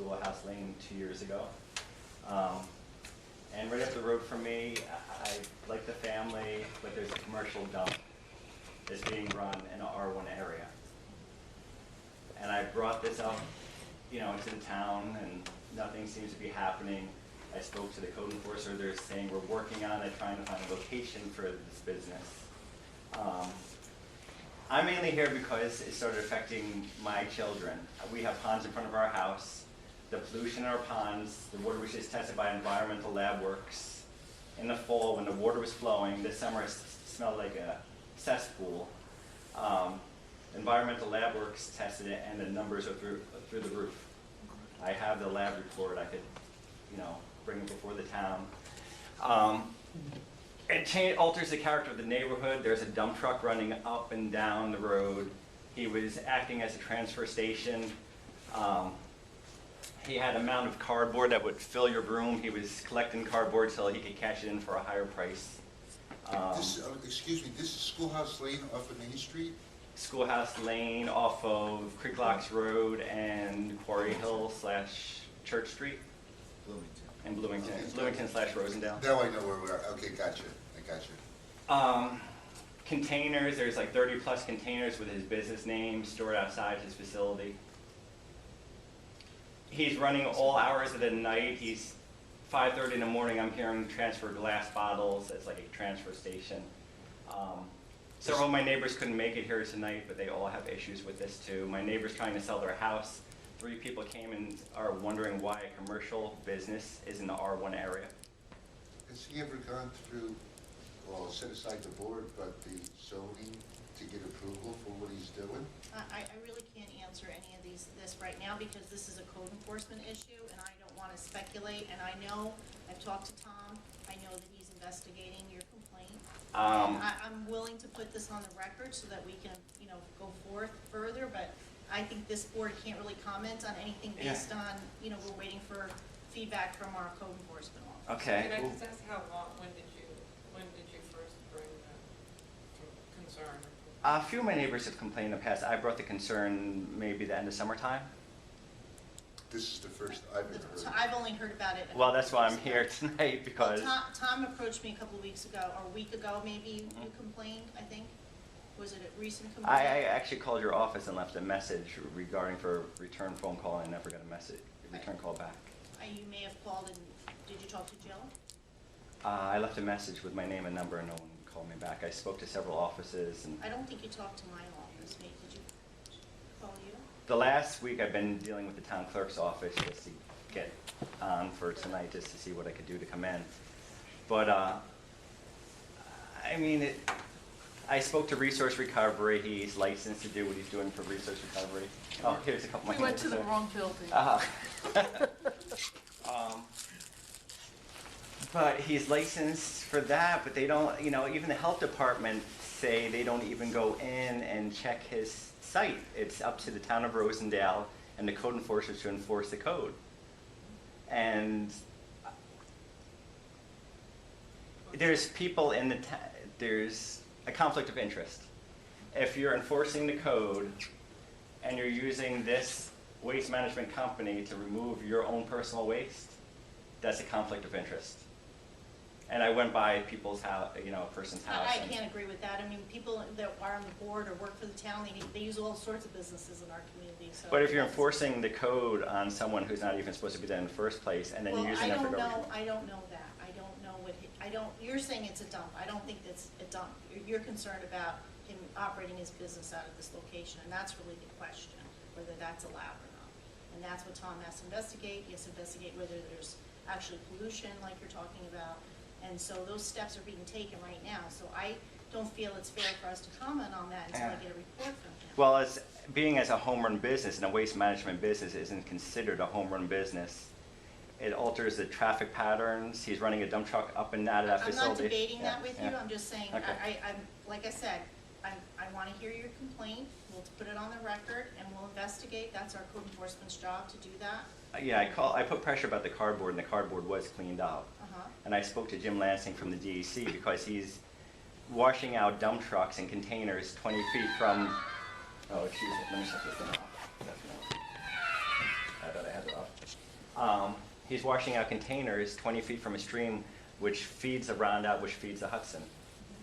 Schoolhouse Lane 2 years ago. And right up the road from me, I like the family, but there's a commercial dump that's being run in an R1 area. And I brought this up, to the town, and nothing seems to be happening. I spoke to the code enforcer. They're saying we're working on it, trying to find a location for this business. I'm mainly here because it started affecting my children. We have ponds in front of our house. The pollution in our ponds, the water was just tested by Environmental Lab Works. In the fall, when the water was flowing, this summer it smelled like a cesspool. Environmental Lab Works tested it, and the numbers are through the roof. I have the lab report. I could, bring it before the town. It alters the character of the neighborhood. There's a dump truck running up and down the road. He was acting as a transfer station. He had a mound of cardboard that would fill your room. He was collecting cardboard so he could cash it in for a higher price. Excuse me, this is Schoolhouse Lane off of Main Street? Schoolhouse Lane off of Creek Locks Road and Quarry Hill / Church Street. Bloomington. In Bloomington. Okay. Bloomington / Rosendale. Now I know where we are. Okay, gotcha. I gotcha. Containers, there's like 30 plus containers with his business name stored outside his facility. He's running all hours of the night. He's 5:30 in the morning. I'm hearing transfer glass bottles. It's like a transfer station. Several of my neighbors couldn't make it here tonight, but they all have issues with this too. My neighbor's trying to sell their house. 3 people came and are wondering why a commercial business is in the R1 area. Has he ever gone through, well, set aside the board, but the zoning to get approval for what he's doing? I really can't answer any of this right now because this is a code enforcement issue and I don't want to speculate. And I know, I've talked to Tom, I know that he's investigating your complaint. I'm willing to put this on the record so that we can, go forth further, but I think this board can't really comment on anything based on, we're waiting for feedback from our code enforcement officer. Okay. Can I just ask how long, when did you first bring the concern? A few of my neighbors have complained in the past. I brought the concern maybe the end of summertime. This is the first I've ever heard. So I've only heard about it. Well, that's why I'm here tonight, because... Well, Tom approached me a couple of weeks ago, or a week ago maybe, you complained, I think. Was it a recent complaint? I actually called your office and left a message regarding for a return phone call, and I never got a return call back. You may have called and, did you talk to Jill? I left a message with my name and number, and no one called me back. I spoke to several offices, and I don't think you talked to my office, maybe, did you call you? the last week I've been dealing with the town clerk's office just to get on for tonight, just to see what I could do to come in. But, I spoke to Resource Recovery. He's licensed to do what he's doing for Resource Recovery. Oh, here's a couple of my We went to the notes there. wrong building. But he's licensed for that, but they don't, even the health department say they don't even go in and check his site. It's up to the town of Rosendale and the code enforcers to enforce the code. And there's people in the there's a conflict of interest. If you're enforcing the code and you're using this waste management company to remove your own personal waste, that's a conflict of interest. And I went by people's house, a person's house. I can't agree with that. I mean, people that are on the board or work for the town, they use all sorts of businesses in our community, so. But if you're enforcing the code on someone who's not even supposed to be there in the first place, and then you're using them for government. I don't know that. You're saying it's a dump. I don't think it's a dump. You're concerned about him operating his business out of this location, and that's really the question, whether that's allowed or not. And that's what Tom has to investigate. He has to investigate whether there's actually pollution like you're talking about. And so those steps are being taken right now. So I don't feel it's fair for us to comment on that until I get a report from him. Well, as a home run business, and a waste management business isn't considered a home run business. It alters the traffic patterns. He's running a dump truck up and out of that facility. I'm not debating that with you. I'm just saying, Okay. I'm like I said, I want to hear your complaint. We'll put it on the record and we'll investigate. That's our code enforcement's job to do that. Yeah, I put pressure about the cardboard, and the cardboard was cleaned out. And I spoke to Jim Lansing from the DEC because he's washing out dump trucks and containers 20 feet from, oh, excuse me, let me shut this thing off. I thought I had it off. He's washing out containers 20 feet from a stream which feeds the Rondout, which feeds the Hudson.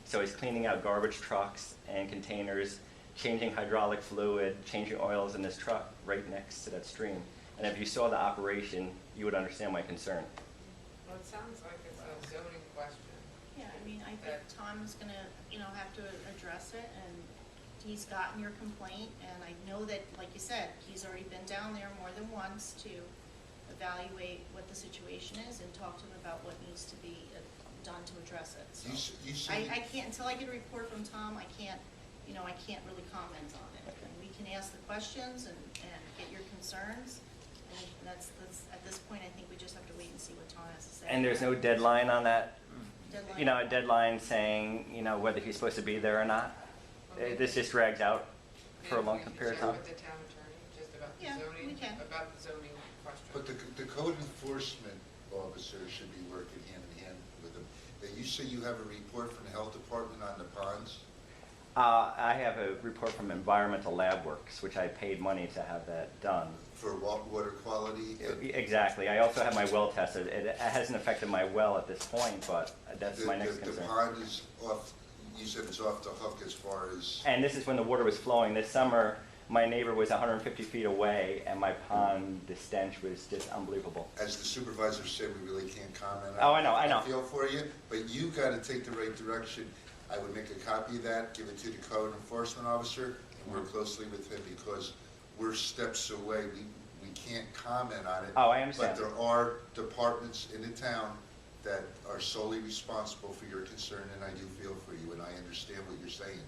So he's cleaning out garbage trucks and containers, changing hydraulic fluid, changing oils in his truck right next to that stream. And if you saw the operation, you would understand my concern. Well, it sounds like it's a zoning question. Yeah, I mean, I think Tom's gonna, have to address it, and he's gotten your complaint, and I know that, like you said, he's already been down there more than once to evaluate what the situation is and talk to him about what needs to be done to address it, so. You say, I can't, until I get a report from Tom, I can't really comment on it. And we can ask the questions and get your concerns, and that's, at this point, I think we just have to wait and see what Tom has to say. And there's no deadline on that? Deadline? A deadline saying, whether he's supposed to be there or not? This just drags out for a long period of time? Maybe we can check with the town attorney, just about the Yeah, zoning, we can. about the zoning question. but the code enforcement officer should be working hand in hand with them. You say you have a report from the health department on the ponds? I have a report from Environmental Lab Works, which I paid money to have that done. For water quality? Exactly. I also have my well tested. It hasn't affected my well at this point, but that's my next The concern. pond is off, you said it's off the hook as far as, And this is when the water was flowing. This summer, my neighbor was 150 feet away, and my pond, the stench was just unbelievable. as the supervisor said, we really can't comment on. Oh, I know, I know. I feel for you, but you gotta take the right direction. I would make a copy of that, give it to the code enforcement officer, and work closely with him, because we're steps away. We can't comment on it. Oh, I understand. But there are departments in the town that are solely responsible for your concern, and I do feel for you, and I understand what you're saying.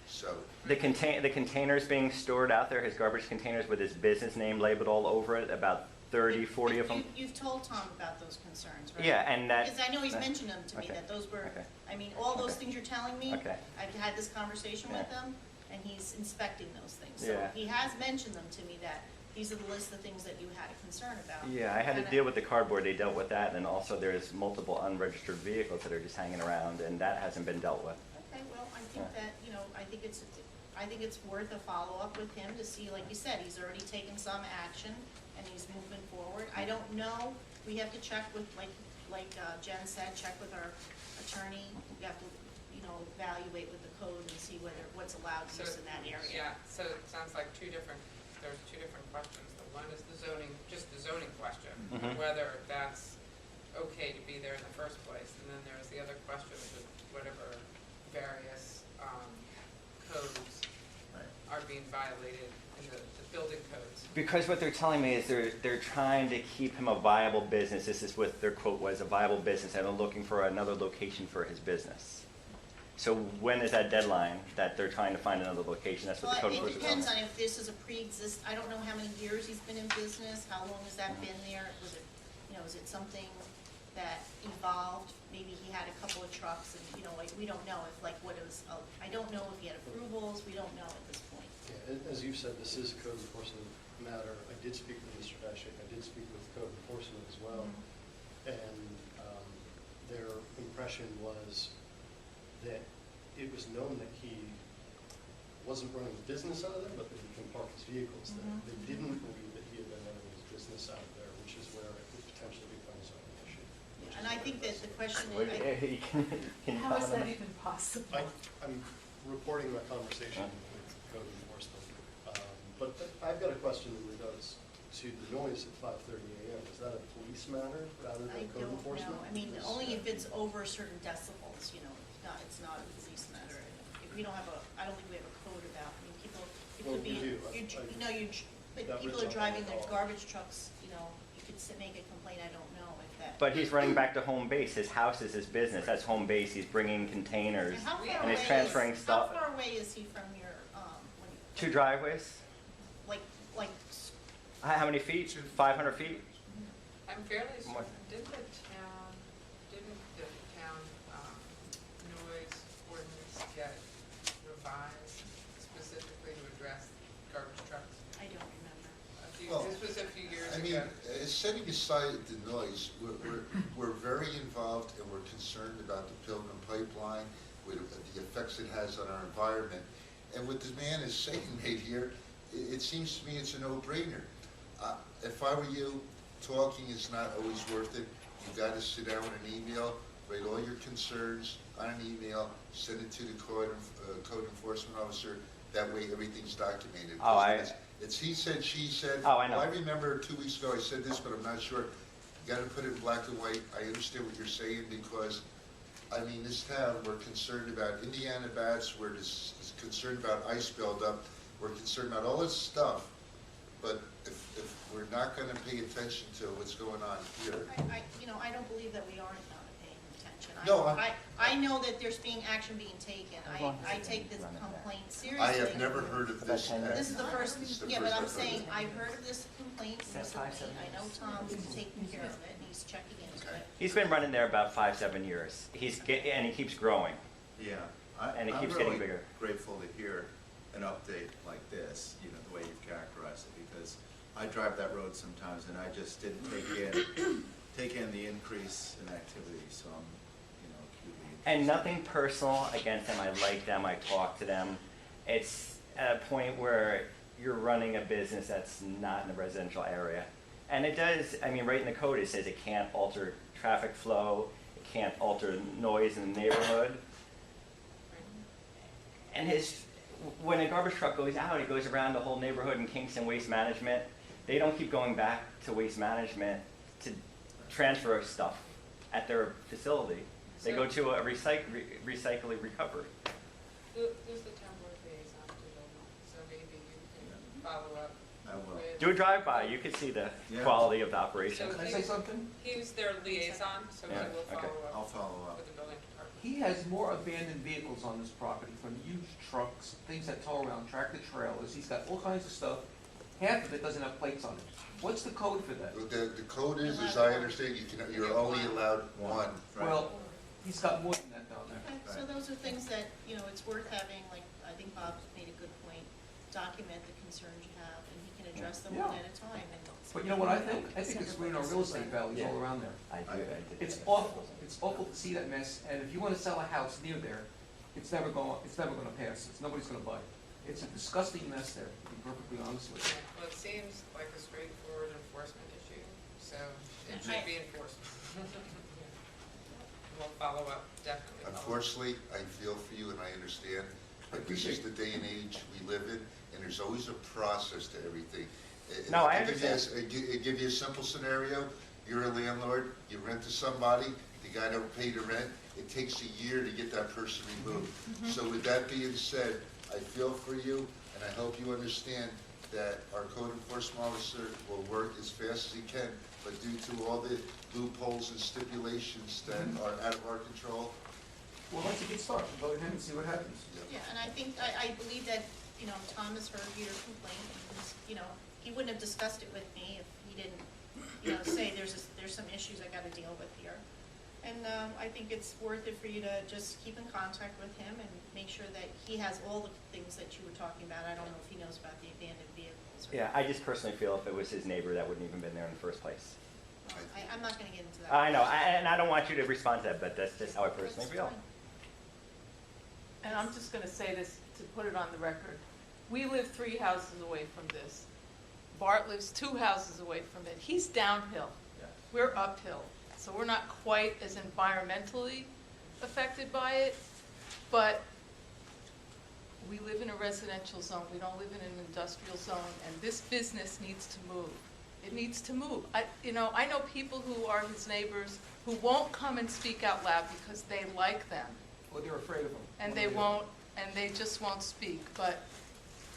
So, The containers being stored out there, his garbage containers with his business name labeled all over it, about 30, 40 of them. You've told Tom about those concerns, right? Yeah, and that. Because I know he's mentioned them to me, Okay. that those were, Okay. I mean, all those Okay. things you're telling me, Okay. I've had this conversation with Yeah. him, and he's inspecting those things. So Yeah. he has mentioned them to me, that these are the list of things that you had a concern about. Yeah, I had to And deal with the cardboard, they dealt with that, and also there's multiple unregistered vehicles that are just hanging around, and that hasn't been dealt with. Okay, well, I think Yeah. that, I think it's worth a follow-up with him to see, like you said, he's already taken some action, and he's moving forward. I don't know, we have to check with, like Jen said, check with our attorney. We have to, evaluate with the code and see what's allowed So, use in that area. yeah, so it sounds like there's two different questions. The one is the zoning, just the zoning question, Mhm. whether that's okay to be there in the first place. And then there's the other question of whatever various codes are being violated in the building codes. Because what they're telling me is they're trying to keep him a viable business. This is what their quote was, a viable business, and they're looking for another location for his business. So when is that deadline that they're trying to find another location? That's what the code Well, it enforcement depends tells me. on if this is a I don't know how many years he's been in business, how long has that been there? Was it, is it something that evolved? Maybe he had a couple of trucks and, we don't know if, what it was, I don't know if he had approvals, we don't know at this point. Yeah, as you said, this is a code enforcement matter. I did speak with Mr. Hach, I did speak with code enforcement as well. And their impression was that it was known that he wasn't running a business out of there, but that he can park his vehicles there. They didn't believe that he had been running his business out of there, which is where it could potentially become a zoning issue. And I think that the question Well, is, can you How is that comment on even possible? I'm reporting my conversation with code enforcement. But I've got a question in regards to the noise at 5:30 a.m. Is that a police matter rather I than code don't enforcement? know. I mean, only if it's over certain decibels, it's not a police matter. If we don't have I don't think we have a code about, people, it Well, could be, we do. but That people was are up driving on the their call. garbage trucks, you could make a complaint, I don't know if that. But he's running back to home base. His house is his business. That's home base. He's bringing containers And how far and he's away transferring stuff. How far away is he from your, when you? 2 driveways. Like, How many feet? 500 feet? I'm fairly certain, What? didn't the town noise ordinance get revised specifically to address garbage trucks? I don't remember. Well, This was a few years I mean, ago. setting aside the noise, we're very involved and we're concerned about the Pilgrim Pipeline, with the effects it has on our environment. And what the man is saying right here, it seems to me it's a no-brainer. If I were you, talking is not always worth it. You gotta sit down with an email, write all your concerns on an email, send it to the code enforcement officer. That way, everything's documented. Oh, It's he said, she said. Oh, I know. Well, I remember 2 weeks ago I said this, but I'm not sure. You gotta put it in black and white. I understand what you're saying because, I mean, this town, we're concerned about Indiana bats, we're concerned about ice buildup, we're concerned about all this stuff. But if we're not gonna pay attention to what's going on here. I don't believe that we aren't not paying attention. No, I know that there's action being taken. I take this complaint seriously. I have never heard of this. This is the first, This is the yeah, but first I'm I've heard saying, of it. I've heard of this complaint recently. I know Tom's taking care of it, and he's checking into Okay. it. He's been running there about 5-7 years. And he keeps growing. Yeah, And it I'm keeps really getting bigger. grateful to hear an update like this, you know, the way you've characterized it, because I drive that road sometimes and I just didn't take in the increase in activity, so I'm, you know, acutely And interested. nothing personal against them. I like them. I talk to them. It's at a point where you're running a business that's not in a residential area. And it does, I mean, right in the code, it says it can't alter traffic flow. It can't alter noise in the neighborhood. And when a garbage truck goes out, it goes around the whole neighborhood in Kingston Waste Management. They don't keep going back to Waste Management to transfer stuff at their facility. They go to a recycling recovery. Who's the town board liaison to Belmont? So maybe you can follow up I will. with. Do a drive-by, you can see the Yeah. quality of the operation. So Can I say something? He's their liaison, so he Yeah, will okay. I'll follow follow up up. with the building department. He has more abandoned vehicles on this property, from huge trucks, things that tow around, tractor trailers, he's got all kinds of stuff. Half of it doesn't have plates on it. What's the code for that? The code is, as I understand, you're only allowed one. Right. Well, he's got more than that down there. Okay, so those are things that, it's worth having, like, I think Bob made a good point, document the concerns you have, and he can address them one Yeah. at a time. And But you know what I think? I think it's ruining our real estate values all around there. I do. It's awful. It's awful to see that mess, and if you wanna sell a house near there, it's never gonna pass. Nobody's gonna buy it. It's a disgusting mess there, to be perfectly honest with you. Well, it seems like a straightforward enforcement issue, so it I- should be enforced. We'll follow up, definitely. follow up. Unfortunately, I feel for you and I understand, but this is the day and age we live in, and there's always a process to everything. No, I I'll give you a- understand. give you a simple scenario. You're a landlord, you rent to somebody, the guy don't pay the rent, it takes a year to get that person removed. So with that being said, I feel for you, and I hope you understand that our code enforcement officer will work as fast as he can, but due to all the loopholes and stipulations that are out of our control, Well, let's get started. Go ahead and see what happens. Yeah, and I think, I believe that, Tom has heard your complaint, and he's, he wouldn't have discussed it with me if he didn't, say there's some issues I gotta deal with here. And, I think it's worth it for you to just keep in contact with him and make sure that he has all the things that you were talking about. I don't know if he knows about the abandoned vehicles. Or Yeah, I just personally feel if it was his neighbor, that wouldn't even been there in the first place. I'm not gonna get into that. I know, and I don't want you to respond to that, but that's just how I personally That's feel. fine. And I'm just gonna say this to put it on the record. We live 3 houses away from this. Bart lives 2 houses away from it. He's downhill. We're uphill. So we're not quite as environmentally affected by it, but we live in a residential zone. We don't live in an industrial zone, and this business needs to move. It needs to move. I know people who are his neighbors who won't come and speak out loud because they like them. Or they're afraid of him. And they won't, and they just won't speak, but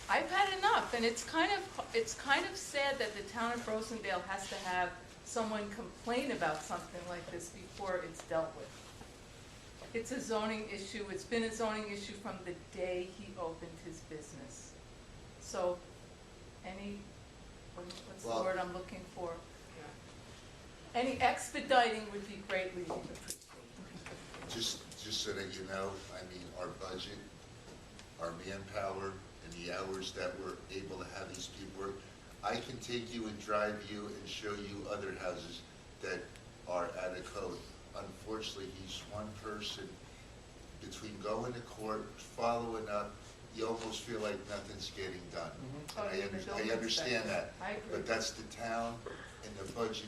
I've had enough, and it's kind of sad that the town of Rosendale has to have someone complain about something like this before it's dealt with. It's a zoning issue, it's been a zoning issue from the day he opened his business. So, what's the Well- word I'm looking for? Any expediting would be greatly appreciated. just so that you know, I mean, our budget, our manpower, and the hours that we're able to have these people work, I can take you and drive you and show you other houses that are out of code. Unfortunately, he's one person. Between going to court, following up, you almost feel like nothing's getting done. Oh, And even the I building understand inspector. that. I agree. But that's the town, and the budget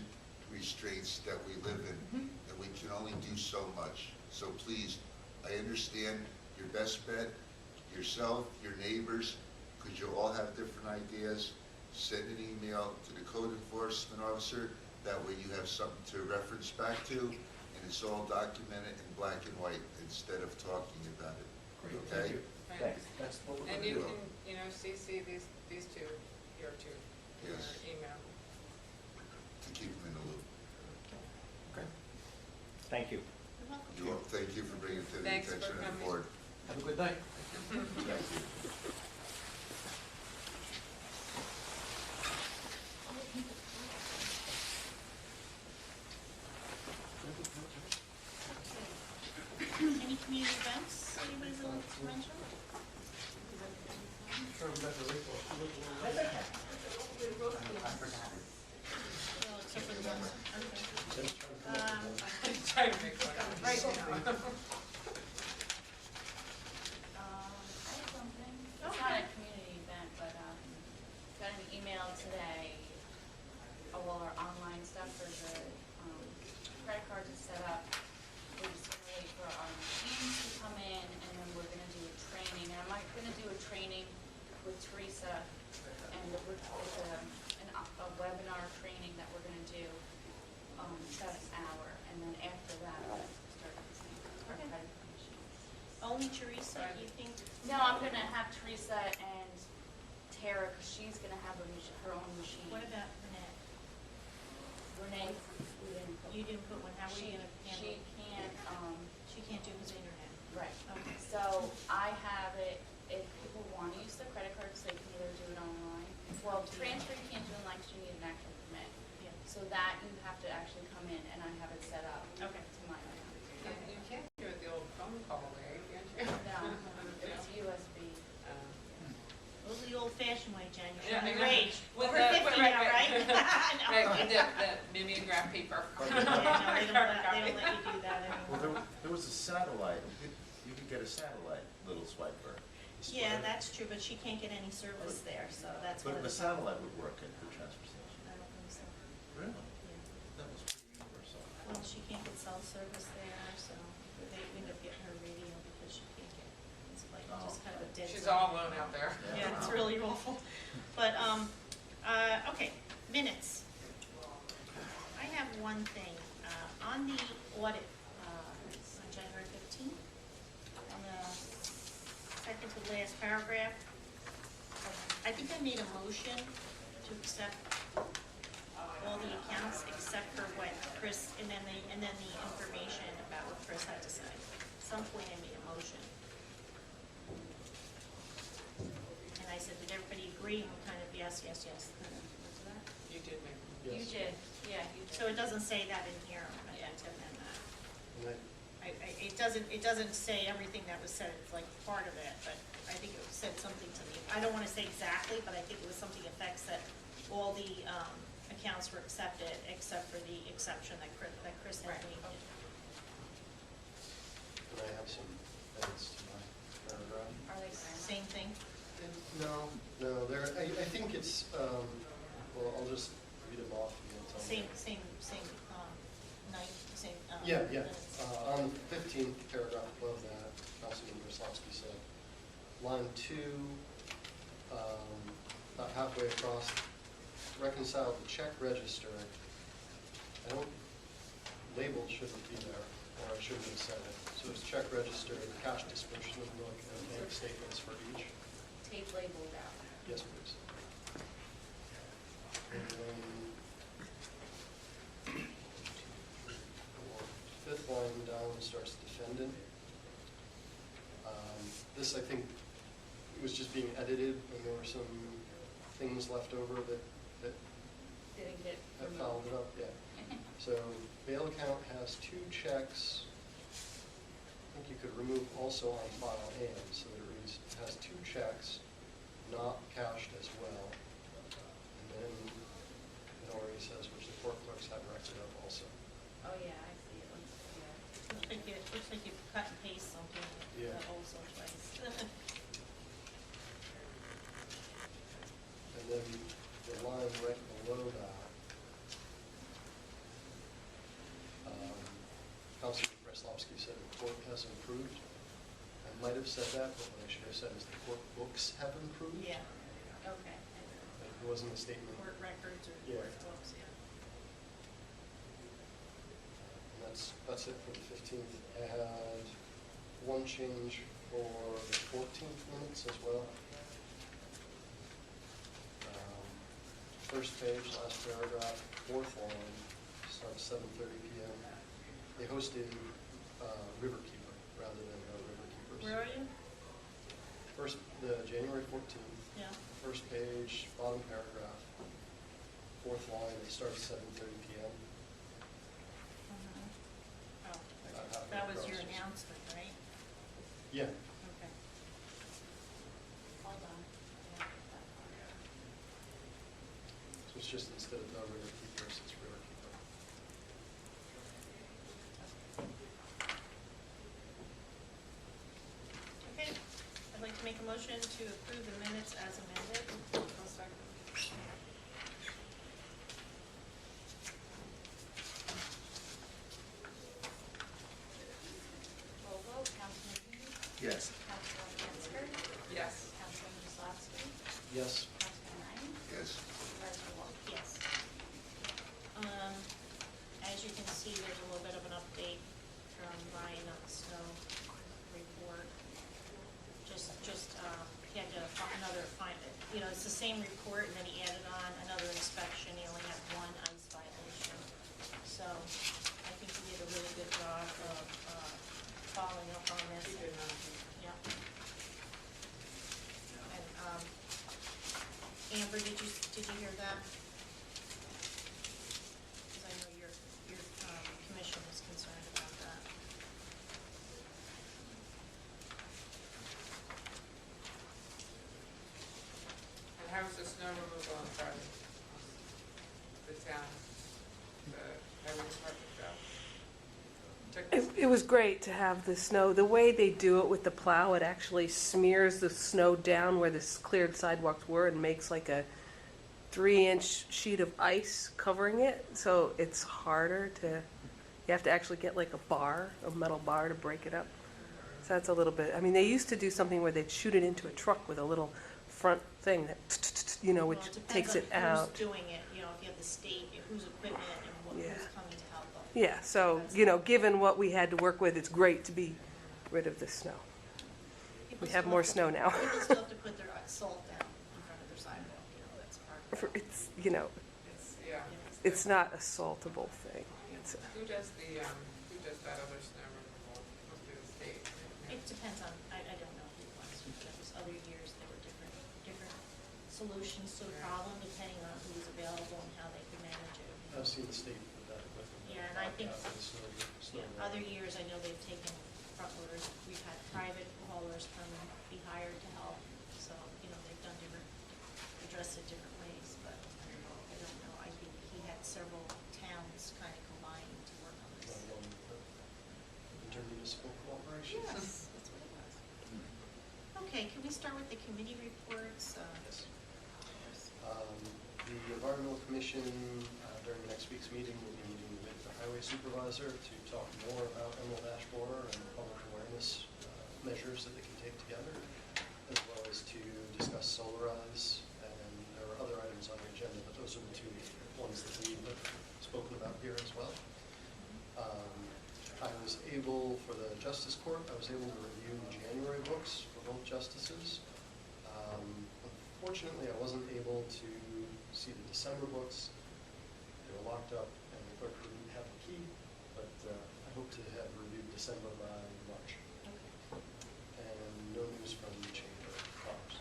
restraints that we live in, and we can only do so much. So please, I understand your best bet, yourself, your neighbors, because you all have different ideas. Send an email to the code enforcement officer, that way you have something to reference back to, and it's all documented in black and white instead of talking about it. Great, Okay? thank you. Thanks. That's what we're And gonna you do. can, you know, CC these two, your two, in your Yes. email. To keep them in the loop. Okay. Thank you. You're welcome. Thank you for bringing it to the Thanks for attention of the coming. board. Have a good night. Thank you. Any community events anybody would like to mention? Sure, Rebecca, wait for Well, except for the ones, okay. I'm trying to make one up right now. I have something. It's Okay. not a community event, but got an email today of all our online stuff for the credit cards is set up. We're just gonna wait for our machines to come in, and then we're gonna do a training. And I'm gonna do a training with Teresa, and it's a webinar training that we're gonna do, about an hour, and then after that, we'll start using our Okay. credit card machines. Only Teresa, you think? No, I'm gonna have Teresa and Tara, because she's gonna have her own machine. What about Renee? Renee, we didn't put. You didn't put one, how are you gonna handle She it? can't, She can't do his internet. right. Okay. So I have it, if people wanna use the credit cards, they can either do it online. Well, transfer you can't do online, because you need an actual permit. Yeah. So that you have to actually come in, and I have it set up Okay. to my account. You can't do it the old phone call way, can't you? No, it's USB. Those are the old fashioned way, Jen, Yeah, you're I showing your know. age. With Over the- 50 right, now, right? right. No. Right, with the mimeograph paper. Yeah, no, they don't let you do that Well, anymore. there was a satellite, you could get a satellite little swiper. Yeah, that's true, but she can't get any service there, so that's one But of the the. satellite would work at the transfer station. I don't think so. Really? Yeah. That was pretty universal. Well, she can't get cell service there, so they end up getting her radio because she can't get, it's like just kind of a dead zone. She's all alone out there. Yeah, it's really awful. But, okay, minutes. I have one thing, on the audit, on January 15th, on the second to last paragraph, I think I made a motion to accept all the accounts except for what Chris, and then the information about what Chris had to say. At some point I made a motion. And I said, did everybody agree? And we kind of, yes. Was that? You did make. You Yes. did, yeah, you did. So it doesn't say that in here, I'm going to amend that. And It doesn't say everything that was said, it's like part of it, but I think it said something to me. I don't want to say exactly, but I think it was something that affects that all the accounts were accepted, except for the exception that Chris had Right. made. And I have some edits to my paragraph. Are they saying? Same thing? No, I think it's, well, I'll just read them off and you'll tell me. Same night, same. Yeah. minutes. On the 15th paragraph above that, Councilman Brzezinski said, line 2, about halfway across, reconcile the check register. Label shouldn't be there, or I shouldn't have said it. So it's check register, the cash disbursement book, and bank statements for each. Tape labeled out. Yes, please. And then, fifth line down starts defendant. This, I think, was just being edited, and there were some things left over that Didn't get I removed. followed it up, yeah. So bail account has 2 checks. I think you could remove also on file and, so that it reads, has 2 checks, not cashed as well. And then it already says, which the court clerks have record of also. Oh, yeah, I see it. Yeah. Looks like you cut and paste something Yeah. that also twice. And then the line right below that Popsky said the court has improved. I might have said that, but what I should have said is the court books have improved. Yeah, okay. It wasn't a statement. Court records or Yeah. court books, yeah. And that's it for the 15th. I had one change for the 14th minutes as well. First page, last paragraph, fourth line, starts 7:30 p.m. They hosted Riverkeeper rather than River Keepers. Where are you? First, the January 14th, Yeah. first page, bottom paragraph, fourth line, it starts 7:30 p.m. Oh, About halfway that was your across. announcement, right? Yeah, Okay. Hold on. Yeah, that part. so it's just instead of the River Keepers, it's Riverkeeper. Okay, I'd like to make a motion to approve the minutes as amended. I'll start. Roll vote, Councilman Hughes, Yes. Councilman Metzger, Yes. Councilman Kozlowski, Yes, Councilman Ryan, Yes. Supervisor Walsh. Yes. As you can see, there's a little bit of an update from Ryan on the snow report. He had to find it, it's the same report, and then he added on another inspection. He only had one ice violation. So I think he did a really good job of following up on this. He did not. Yeah. And, Amber, did you hear that? Because I know your commission is concerned about that. And how was the snow removal on Friday? The town, the highway department job? It was great to have the snow. The way they do it with the plow, it actually smears the snow down where the cleared sidewalks were and makes like a 3-inch sheet of ice covering it. So it's harder to, you have to actually get like a metal bar to break it up. So that's a little bit, I mean, they used to do something where they'd shoot it into a truck with a little front thing that, Well, which takes it depends on out. who's doing it, if you have the state, whose equipment, and Yeah. who's coming to help them. Yeah, so, given what we had to work with, it's great to be rid of the snow. People We have still more to- snow now. People still have to put their salt down in front of their sidewalk, that's part of it. It's, It's, yeah. it's not a saltable thing. It's Who does that other snow removal? Must be the state. It depends on, I don't know who it was, there was other years, there were different solutions to the problem, depending on who was available and how they could manage it. I've seen the state put that equipment. Yeah, and I think, out for the snow other years, I know they've taken front loaders, we've had private haulers come and be hired to help, so, they've done addressed it different ways, but I don't know, I think he had several towns kind of combining to work on this. Intermunicipal cooperation. Yes, that's what it was. Okay, can we start with the committee reports? Yes. The Environmental Commission, during next week's meeting, will be meeting with the Highway Supervisor to talk more about emerald ash borer and public awareness measures that they can take together, as well as to discuss Solarize, and there are other items on the agenda, but those are the two ones that we have spoken about here as well. I was able, for the Justice Court, I was able to review the January books for both justices. Unfortunately, I wasn't able to see the December books. They were locked up and the clerk didn't have the key, but I hope to have reviewed December by March. Okay. And no news from the Chamber of Commerce.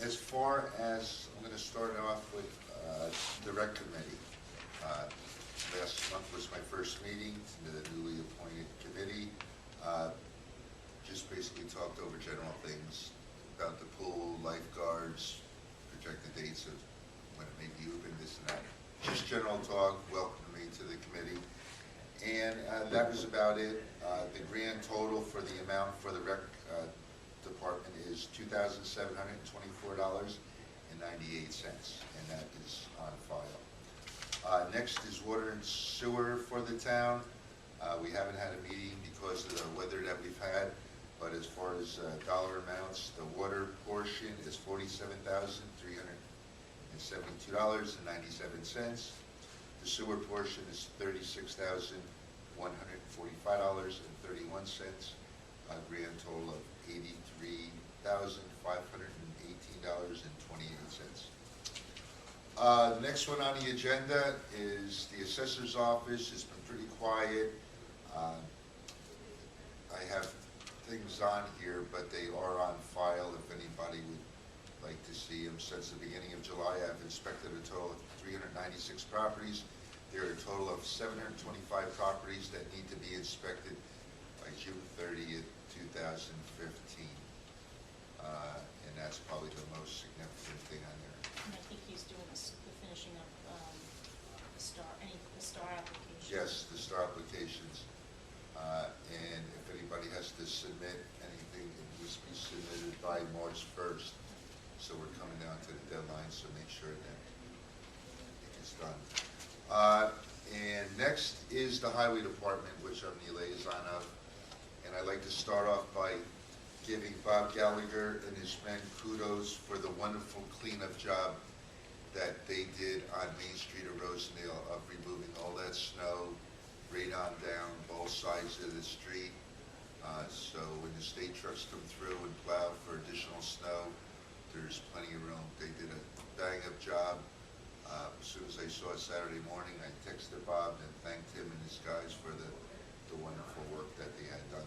As far as, I'm going to start off with the rec committee. Last month was my first meeting to the newly appointed committee. Just basically talked over general things about the pool, lifeguards, projected dates of when it may be open, this and that. Just general talk, welcome me to the committee. And that was about it. The grand total for the amount for the rec department is $2,724.98, and that is on file. Next is water and sewer for the town. We haven't had a meeting because of the weather that we've had, but as far as dollar amounts, the water portion is $47,372.97. The sewer portion is $36,145.31. A grand total of $83,518.28. The next one on the agenda is the assessor's office. It's been pretty quiet. I have things on here, but they are on file if anybody would like to see them. Since the beginning of July, I've inspected a total of 396 properties. There are a total of 725 properties that need to be inspected by June 30th, 2015. And that's probably the most significant thing on there. And I think he's doing the finishing of the star application. Yes, the star applications. And if anybody has to submit anything, it needs to be submitted by March 1st. So we're coming down to the deadline, so make sure that it gets done. And next is the highway department, which I'm the liaison of. And I'd like to start off by giving Bob Gallagher and his men kudos for the wonderful cleanup job that they did on Main Street of Rosendale of removing all that snow right on down both sides of the street. So when the state trucks come through and plow for additional snow, there's plenty of room. They did a bang-up job. As soon as I saw it Saturday morning, I texted Bob and thanked him and his guys for the wonderful work that they had done.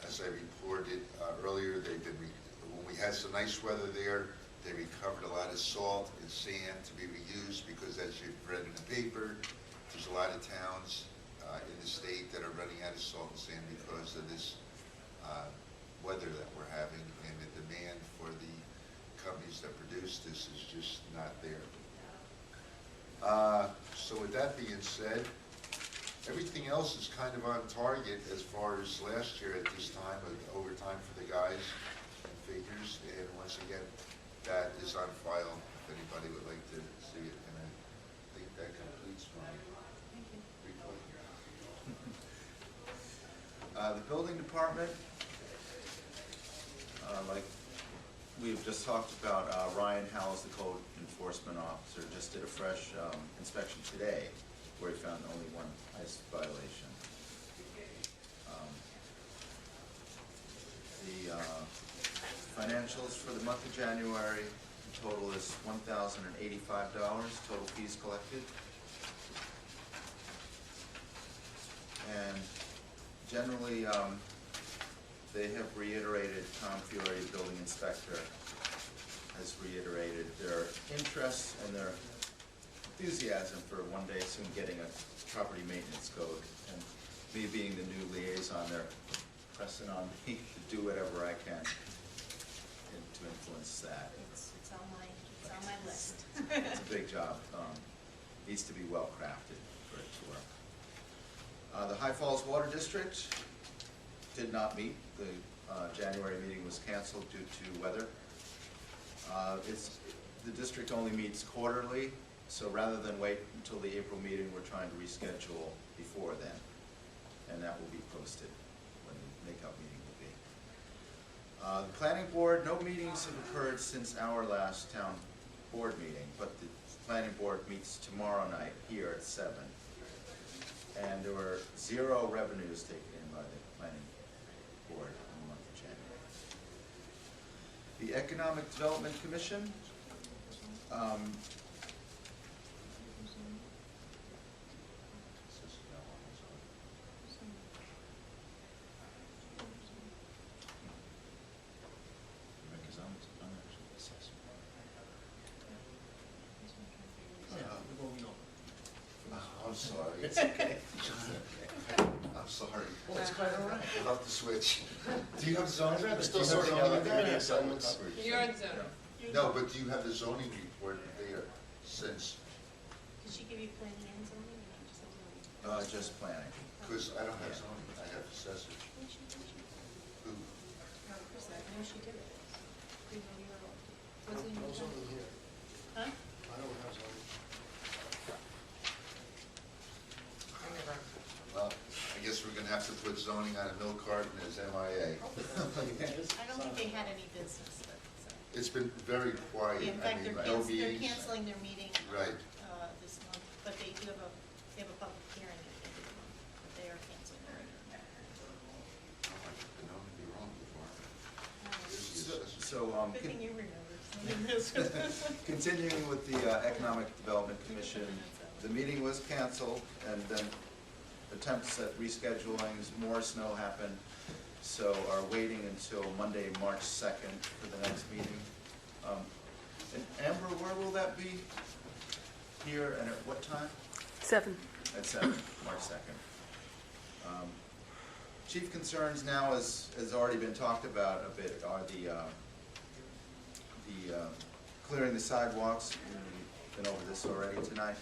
As I reported earlier, when we had some nice weather there, they recovered a lot of salt and sand to be reused because, as you've read in the paper, there's a lot of towns in the state that are running out of salt and sand because of this weather that we're having, and the demand for the companies that produce this is just not there. So with that being said, everything else is kind of on target as far as last year at this time, with overtime for the guys and figures. And once again, that is on file if anybody would like to see it. And I think that completes my report. The building department, like we've just talked about, Ryan Howells, the code enforcement officer, just did a fresh inspection today where he found only one ice violation. The financials for the month of January, the total is $1,085, total fees collected. And generally, they have reiterated, Tom Fiore, building inspector, has reiterated their interest and their enthusiasm for one day soon getting a property maintenance code. And me being the new liaison, they're pressing on me to do whatever I can to influence that. It's on my list. It's a big job. Needs to be well crafted for it to work. The High Falls Water District did not meet. The January meeting was canceled due to weather. The district only meets quarterly, so rather than wait until the April meeting, we're trying to reschedule before then. And that will be posted when the make-up meeting will be. The planning board, no meetings have occurred since our last town board meeting, but the planning board meets tomorrow night here at 7. And there were 0 revenues taken in by the planning board in the month of January. The Economic Development Commission, I'm sorry. It's okay. I'm sorry. Well, it's quite all right. I'll have to switch. Do you have zoning? We're still Do you have sorting out zoning the there? committee assignments. You're on Zoom. No, but do you have the zoning report there since, Did she give you planning and zoning, or just zoning? just planning. because I don't have zoning, I have assessors. Did she? Who? No, Chris, I know she did it. You know, No wasn't zoning here. Huh? I don't have zoning. zoning on a milk carton is MIA. I don't think they had any business, but, so. It's been very quiet. In I fact, mean, they're no they're meetings. canceling their meeting Right. this month, but they do they have a public hearing at the end of the month, but they are canceling their regular. Oh, I've been known to be wrong before. So, Good thing you remember. continuing with the Economic Development Commission, the meeting was canceled, and then attempts at rescheduling, more snow happened, so are waiting until Monday, March 2nd for the next meeting. And Amber, where will that be? Here, and at what time? 7. At 7, March 2nd. Chief concerns now, as has already been talked about a bit, are the clearing the sidewalks. We've been over this already tonight.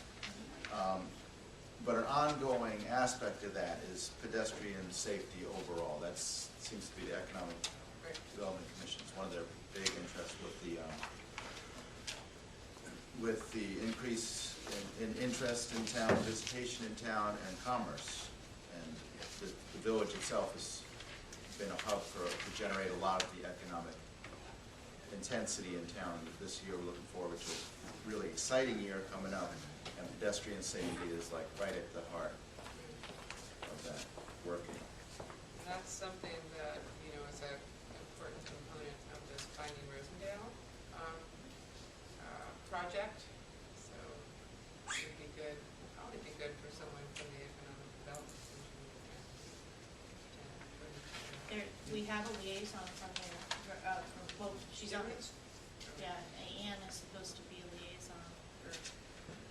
But an ongoing aspect of that is pedestrian safety overall. That seems to be the Economic Development Commission's one of their big interests with the increase in interest in town, visitation in town, and commerce. And the village itself has been a hub to generate a lot of the economic intensity in town. This year, we're looking forward to a really exciting year coming up, and pedestrian safety is like right at the heart of that working. That's something that, you know, is an important component of this Finding Rosendale project. So it would be good, probably be good for someone from the Economic Development Commission. We have a liaison from there, well, she's on it. Yeah, Anne is supposed to be a liaison for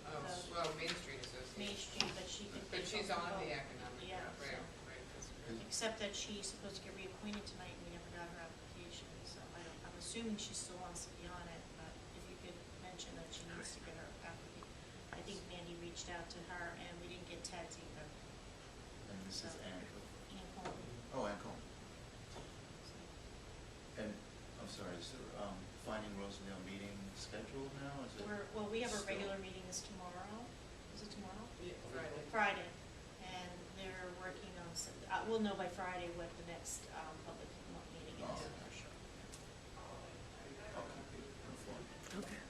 Oh, well, Main Street Association. Main Street, but she could. But she's on the vote. Economic, Yeah, right, so. right, that's great. Except that she's supposed to get reappointed tonight, and we never got her application, so I'm assuming she still wants to be on it, but if you could mention that she needs to get her application. I think Mandy reached out to her, and we didn't get Ted's either. And this is Ann. Ann Coleman. Oh, Ann Cole. And, I'm sorry, is the Finding Rosendale meeting scheduled now? Is it? Well, we have a still- regular meeting this tomorrow. Is it tomorrow? Yeah, Friday. Friday, and they're working on, we'll know by Friday what the next public meeting is. Oh. For sure. I'll keep you informed. Okay.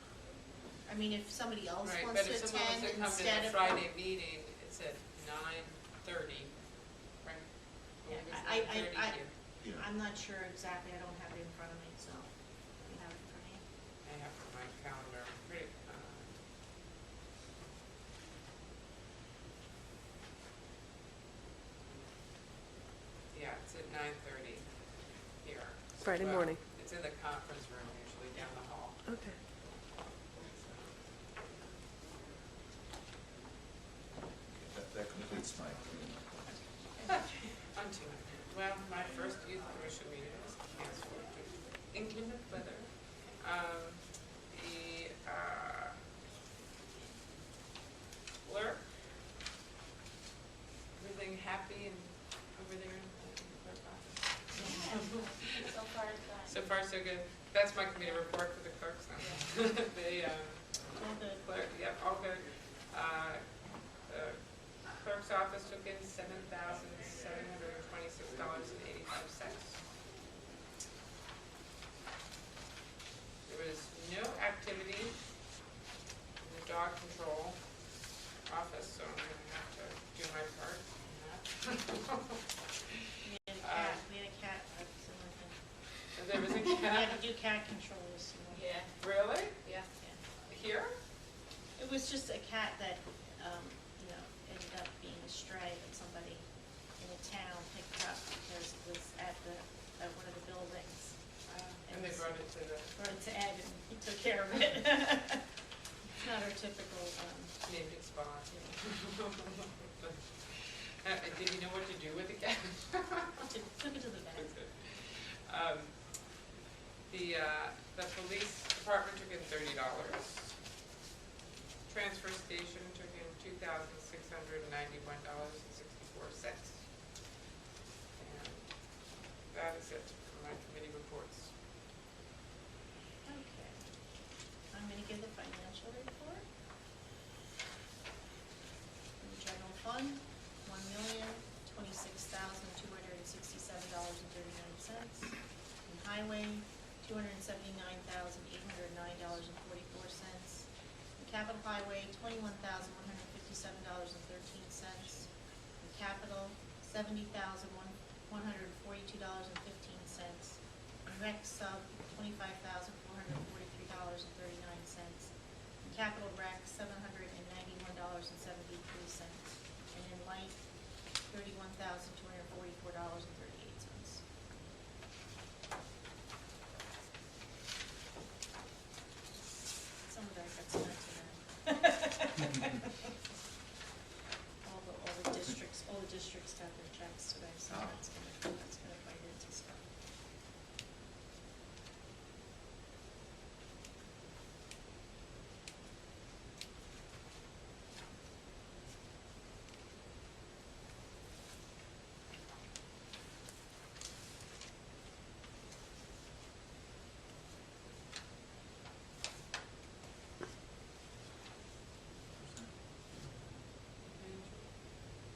I mean, if somebody else Right, wants but to if someone wants attend to come to instead the of. Friday meeting, it's at 9:30, right? Yeah, Or was I- 9:30 I- here? Yeah. I'm not sure exactly, I don't have it in front of me, so you have it in front of you. I have my calendar, great. Yeah, it's at 9:30 here. Friday Well, morning. It's in the conference room usually down the hall. Okay. That completes my. On to it. Well, my first youth commission meeting was canceled due to inclement weather. The clerk, everything happy and over there in the clerk office? So far, it's fine. So far, so good. That's my committee report for the clerks now. The All good. clerk, yep, all good. The clerk's office took in $7,726.85. There was no activity in the dog control office, so I'm gonna have to do my part on that. We had a cat, similar thing. So there was a We had cat. to do cat control this morning. Yeah, Really? yeah. Here? It was just a cat that, ended up being a stray that somebody in the town picked up because it was at one of the buildings. And they brought it to the Brought it to Ed, and he took care of it. It's not our typical, named it spot. Did you know what to do with the cat? took it to the vet. The police department took in $30. Transfer station took in $2,691.64. And that is it for my committee reports. Okay. I'm gonna give the financial report. In the general fund, $1,026,287. Highway, $279,809.44. Capital Highway, $21,157.13. Capital, $70,142.15. Rec sub, $25,443.39. Capital Rec, $791.73. And in light, $31,244.38. Some of that got spent today. All the districts got their checks today, so Oh. that's gonna bite into stuff.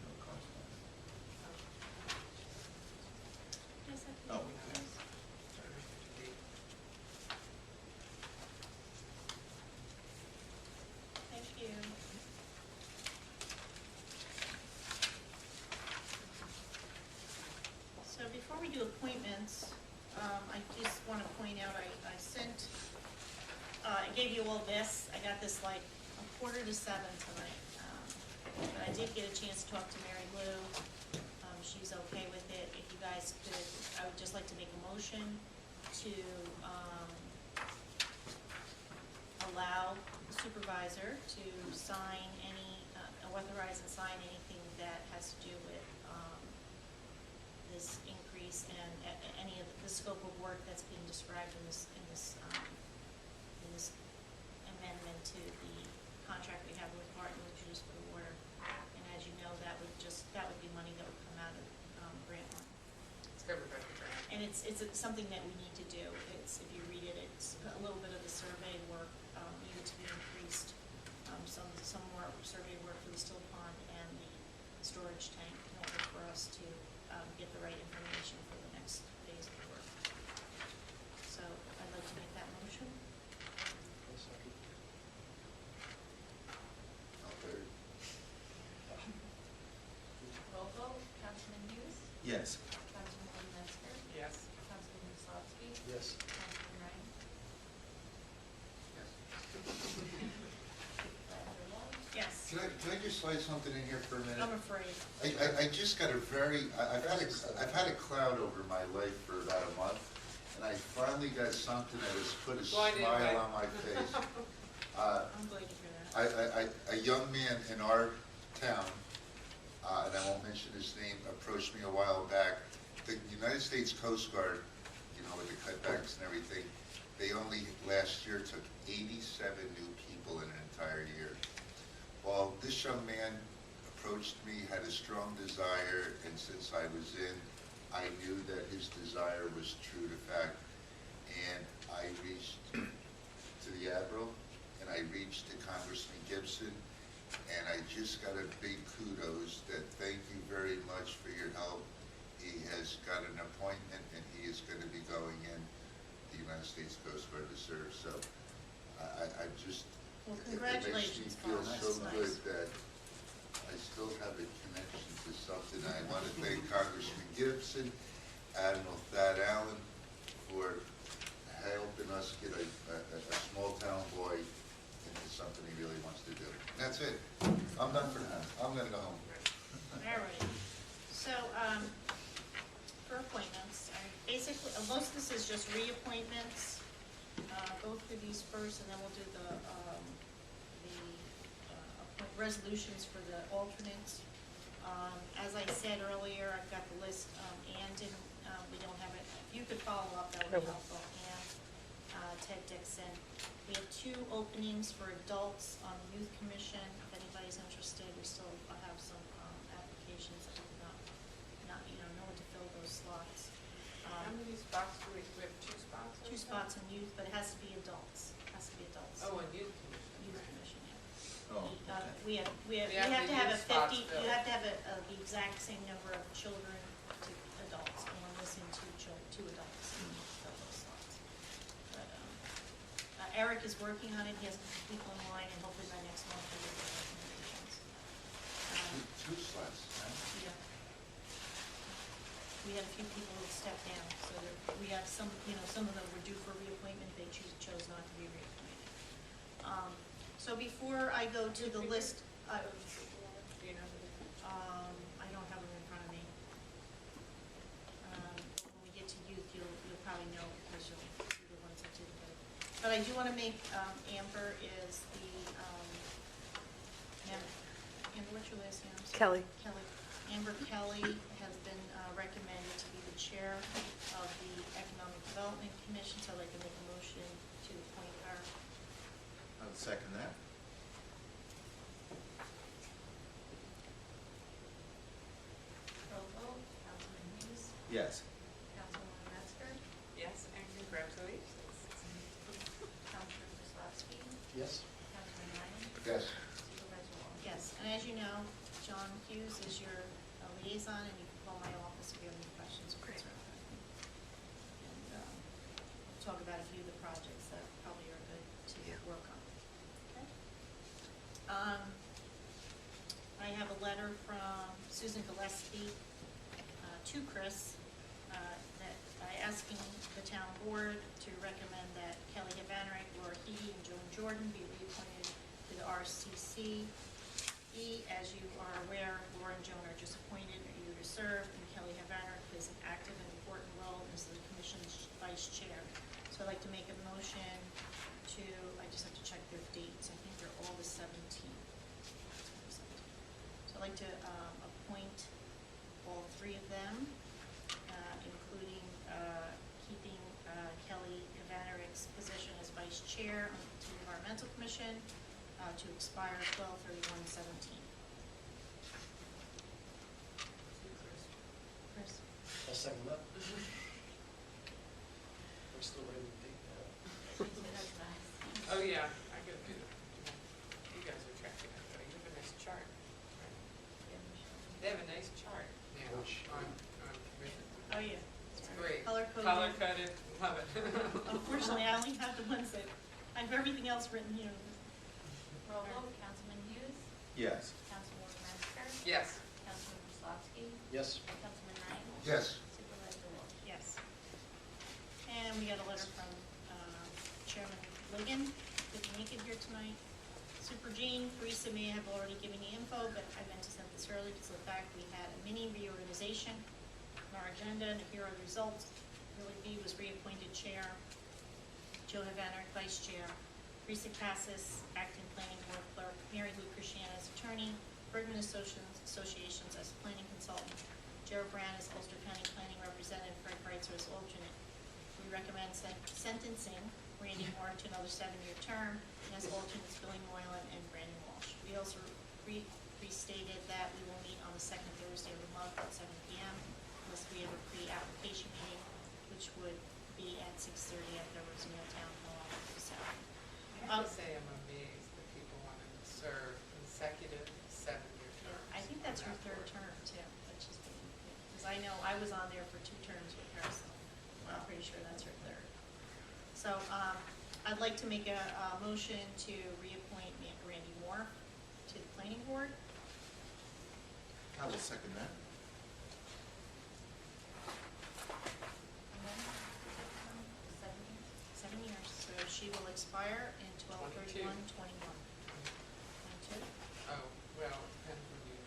No correspondence. Yes, I think Oh, it okay. was. Thank you. So before we do appointments, I just want to point out, I sent, I gave you all this. I got this like 6:45 tonight. But I did get a chance to talk to Mary Lou. She's okay with it. If you guys could, I would just like to make a motion to allow the supervisor to sign any, authorize and sign anything that has to do with this increase and any of the scope of work that's being described in this amendment to the contract we have with Barton Loguidice for the water. And as you know, that would be money that would come out of grant money. It's covered by the grant. And it's something that we need to do. It's, if you read it, it's a little bit of the survey work needed to be increased. Some more survey work for the still pond and the storage tank in order for us to get the right information for the next phase of the work. So I'd like to make that motion. One second. Okay. Roll call, Councilman Hughes, Yes. Councilwoman Metzger, Yes. Councilman Maslowski, Yes. Councilman Ryan, Yes. Director Wall. Yes, Can I just slide something in here for a minute? I'm afraid. I just got I've had a cloud over my life for about a month, and I finally got something that has put a Blinded away. smile on my face. I'm glad to hear that. A young man in our town, and I won't mention his name, approached me a while back. The United States Coast Guard, with the cutbacks and everything, they only last year took 87 new people in an entire year. Well, this young man approached me, had a strong desire, and since I was in, I knew that his desire was true to fact. And I reached to the Admiral, and I reached to Congressman Gibson, and I just got a big kudos that thank you very much for your help. He has got an appointment, and he is going to be going in the United States Coast Guard to serve. So I just, Well, it makes me congratulations, feel Bob. so That's good nice. that I still have a connection to something. I want to thank Congressman Gibson, Admiral Thad Allen, for helping us get a small town boy into something he really wants to do. And that's it. I'm done for now. I'm going to go home. All right. So, for appointments, basically, most of this is just reappointments. Go through these first, and then we'll do the resolutions for the alternates. As I said earlier, I've got the list, Ann didn't, we don't have it. If you could follow up, that would be helpful. Ann, Ted Dixon. We have 2 openings for adults on the Youth Commission. If anybody's interested, we still have some applications that we not know where to fill those slots. How many spots do we have? 2 spots? 2 spots in youth, but it has to be adults. Has to be adults. Oh, and youth commission. Youth Commission, yeah. Oh, okay. We have We you have have to to have a use spots 50, filled. you have to have the exact same number of children to adults, and we're missing 2 adults. Eric is working on it, he has people in line, and hopefully by next month we'll get the recommendations. Two slots, huh? Yeah. We had a few people who stepped down, so we have some, some of them were due for reappointment, they chose not to be reappointed. So before I go to the list, Do you know who the- I don't have them in front of me. When we get to youth, you'll probably know, because you'll see the ones that didn't vote. But I do want to make, Amber is the, Amber, what's your last name? I'm sorry. Kelly. Kelly. Amber Kelly has been recommended to be the chair of the Economic Development Commission, so I'd like to make a motion to appoint her. I would second that. Roll call, Councilman Hughes, Yes. Councilwoman Metzger, Yes, and congratulations. Councilman Kozlowski, Yes? Councilman Ryan, Yes. Supervisor Walsh. Yes, and as you know, John Hughes is your liaison, and you can call my office if you have any questions or concerns. And we'll talk about a few of the projects that probably are good to work on. Okay? I have a letter from Susan Gillespie to Chris asking the town board to recommend that Kelly Havanerick, Laura Heedy, and Joan Jordan be reappointed to the RCC. As you are aware, Laura and Joan are just appointed or eager to serve, and Kelly Havanerick plays an active and important role as the commission's vice chair. So I'd like to make a motion to, I just have to check their dates, I think they're all the 17th. So I'd like to appoint all three of them, including keeping Kelly Havanerick's position as vice chair to the Environmental Commission, to expire 12/31/17. Chris? I'll second that. We're still waiting to take that. That's nice. Oh, yeah, I get it. You guys are tracking it, but you have a nice chart. right? They have a nice chart now Which- on commission. Oh, yeah. It's great. Color coded. Color coded, love it. Unfortunately, I only have the ones that, I have everything else written here. Roll call, Councilman Hughes, Yes. Councilwoman Metzger, Yes. Councilman Kozlowski, Yes? Councilman Ryan, Yes. Supervisor Walsh. Yes. And we got a letter from Chairman Ligon, couldn't make it here tonight. Super Jean, Teresa may have already given you info, but I meant to send this early because of the fact we had a mini reorganization on our agenda, and here are the results. Billy B was reappointed chair, Joe Havanerick vice chair, Teresa Cassis, acting planning board clerk, Mary Lou Christiana as attorney, Bergman Associations as planning consultant, Jared Brand as Ulster County planning representative, Fred Breitzer as alternate. We recommend sentencing Randy Moore to another 7-year term, and as alternates Billy Moylan and Brandon Walsh. We also restated that we will meet on the second Thursday of the month at 7 p.m. unless we have a pre-application meeting, which would be at 6:30 at the Rosendale Town Hall on the Saturday. I have to say, I'm amazed that people want to serve consecutive 7-year terms. I think that's her third term too, which is, because I know I was on there for 2 terms with her, so I'm pretty sure that's her third. So, I'd like to make a motion to reappoint Randy Moore to the planning board. I will second that. And then, 7 years. 7 years, so she will expire in 12/31/21. 22? Oh, well, depends when you,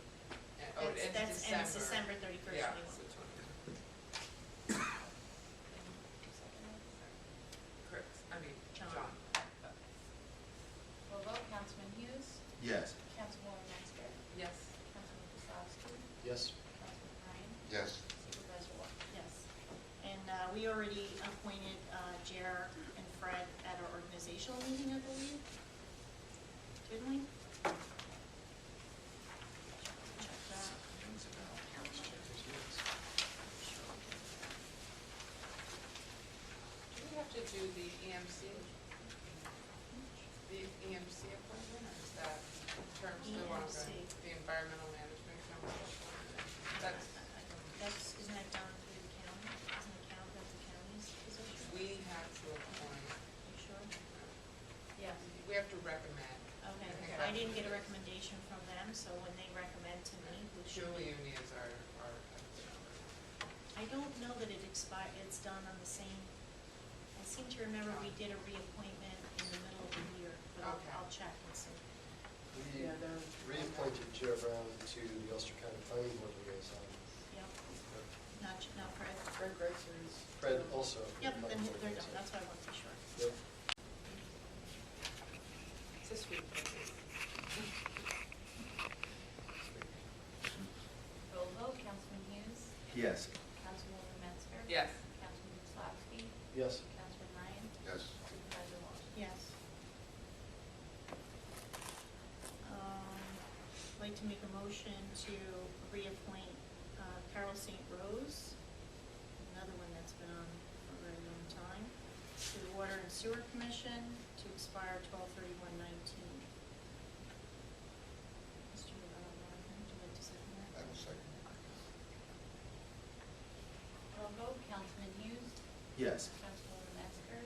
oh, it That's ends ends December. December 31st, Yeah, 21. so 20. Chris, I mean, John. John. Roll call, Councilman Hughes, Yes. Councilwoman Metzger, Yes. Councilman Kozlowski, Yes? Councilman Ryan, Yes. Supervisor Walsh. Yes. And we already appointed Jer and Fred at our organizational meeting, I believe. Didn't we? Check that. Rings a bell. Do we have to do the EMC? The EMC appointment, or is that term still on EMC. the Environmental Management Council? That's, Isn't that done through the county? Isn't the county, that's the county's position? we have to appoint, You sure? have to recommend. Okay, Okay. I didn't get a recommendation from them, so when they recommend to me, who should we? Julie is our, I don't know that it's done on the same, I seem to remember we did a reappointment in the middle of the year, but Okay. I'll check and see. We Yeah, they're- reappointed Chair Brown to the Ulster County Planning Board liaison. Yep, not Fred. Fred Greiser is. Fred also. Yep, then Planning Board they're done, liaison. that's why I want to be sure. Yep. It's a sweet place. Roll vote, Councilman Hughes, Yes. Councilwoman Metzger. yes. Councilman Slapski, Yes. Councilman Ryan, Yes. Supervisor Walsh. Yes. I'd like to make a motion to reappoint Carol St. Rose, another one that's been on for a very long time, to the Water and Sewer Commission to expire 12/31/19. Mr. Ryan, would you like to second I that? will second. Roll vote, Councilman Hughes, Yes. Councilwoman Metzger,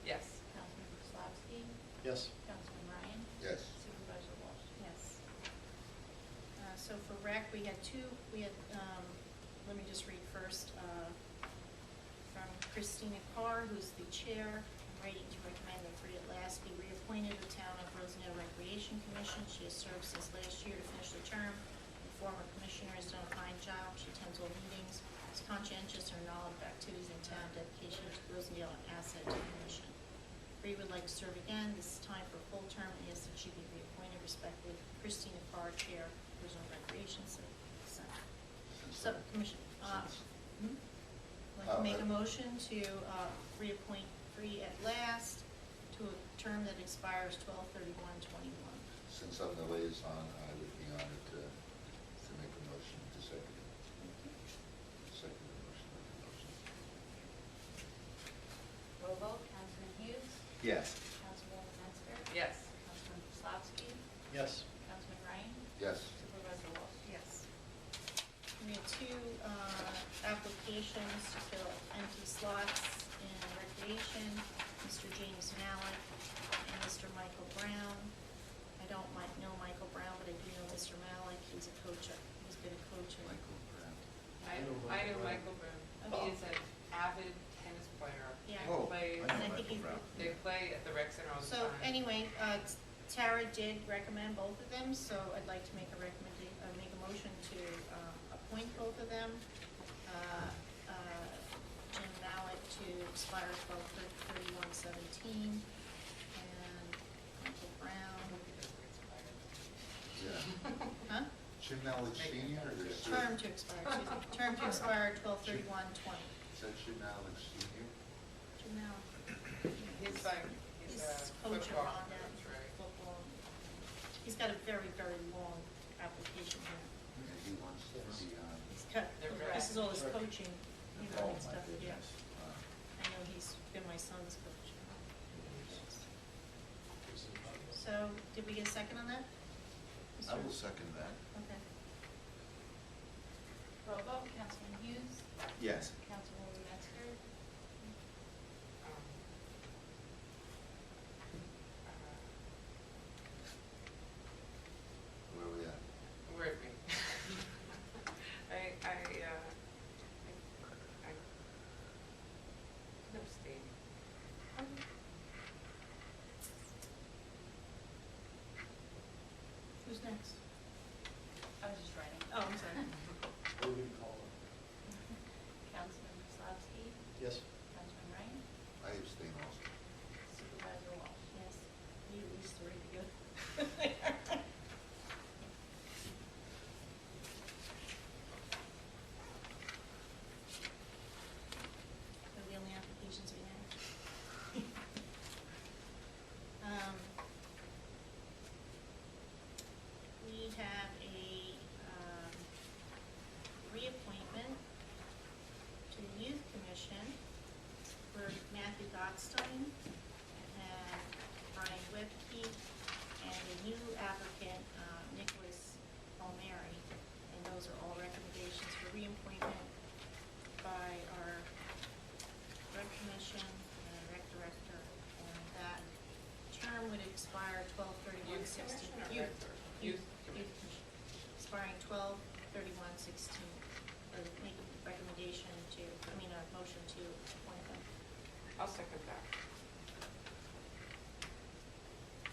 Yes. Councilman Slapski, Yes. Councilman Ryan, Yes. Supervisor Walsh. Yes. So for rec, let me just read first, from Christina Carr, who's the chair, writing to recommend that Frida Last be reappointed to the Town of Rosendale Recreation Commission. She has served since last year to finish the term. The former commissioner has done a fine job. She attends all meetings, is conscientious in her knowledge of activities in town, dedication to Rosendale, and asset to the commission. Free would like to serve again, this is time for a full term, and asks that she be reappointed respectively. Christina Carr, Chair, Rosendale Recreation Center. Subcommission, like to make a motion to reappoint Free at last to a term that expires 12/31/21. Since I'm the liaison, I would be honored to make a motion to second it. Second the motion, make a motion. Roll vote, Councilman Hughes, Yes. Councilwoman Metzger, Yes. Councilman Slapski, Yes. Councilman Ryan, Yes. Supervisor Walsh. Yes. We have two applications to fill empty slots in recreation, Mr. James Malik and Mr. Michael Brown. I don't know Michael Brown, but I do know Mr. Malik. He's a coach, he's been a coach. Michael Brown. I know Michael Brown. He is an avid tennis player. Yeah. Oh, Plays- I know I think Michael he's- Brown. They play at the rec center all the time. So anyway, Tara did recommend both of them, so I'd like to make a make a motion to appoint both of them. Jim Malik to expire 12/31/17, and Michael Brown, Yeah. huh? Jim Malik Senior or is that Term to expire, excuse me, term to expire 12/31/20. Jim Malik Senior? Jim Malik, He's he's a coach football around coach, right? football. He's got a very, very long application here. And he wants to be on. He's cut, this is all his coaching, Oh, and my stuff, yeah. goodness. Wow. I know he's been my son's coach. So, did we get a second on that? I will second that. Okay. Roll vote, Councilman Hughes, Yes. Councilwoman Metzger, Um, Where are we at? Where are we? I can abstain. Who's next? I was just writing. Oh, I'm sorry. Who would you call? Councilman Slapski, Yes. Councilman Ryan, I abstain also. Supervisor Walsh. Yes, you at least three to go. They're the only applications we have. We have a reappointment to the Youth Commission for Matthew Gottstein. expire 12/31/16. Youth commission or Youth. rec or- Youth. Youth commission. Expiring 12/31/16. Or make a recommendation to, a motion to appoint them. I'll second that.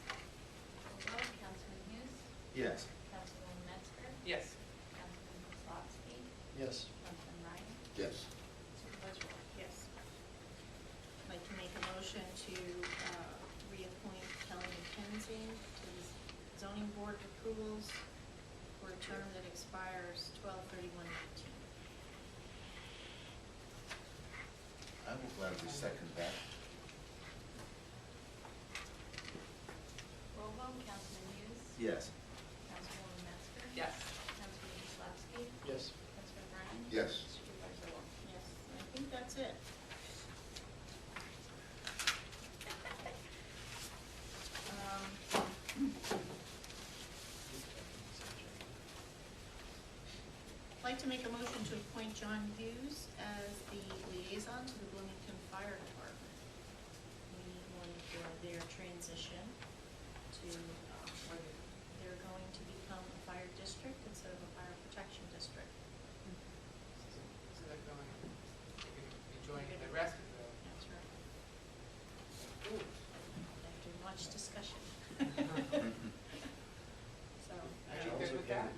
Roll call, Councilman Hughes, Yes. Councilwoman Metzger, Yes. Councilman Kozlowski, Yes. Councilman Ryan, Yes. Supervisor Walsh. Yes. I'd like to make a motion to reappoint Kelly McKenzie to the zoning board of approvals for a term that expires 12/31/19. I will gladly second that. Roll call, Councilman Hughes, Yes. Councilwoman Metzger, Yes. Councilman Kozlowski, Yes. Councilman Ryan, Yes. Supervisor Walsh. Yes, I think that's it. I'd like to make a motion to appoint John Hughes as the liaison to the Bloomington Fire Department. We need one for their transition to, they're going to become a fire district instead of a fire protection district. So they're going, they're going to be joining the rest of the, That's right. ooh, After much discussion. So. are you good with that?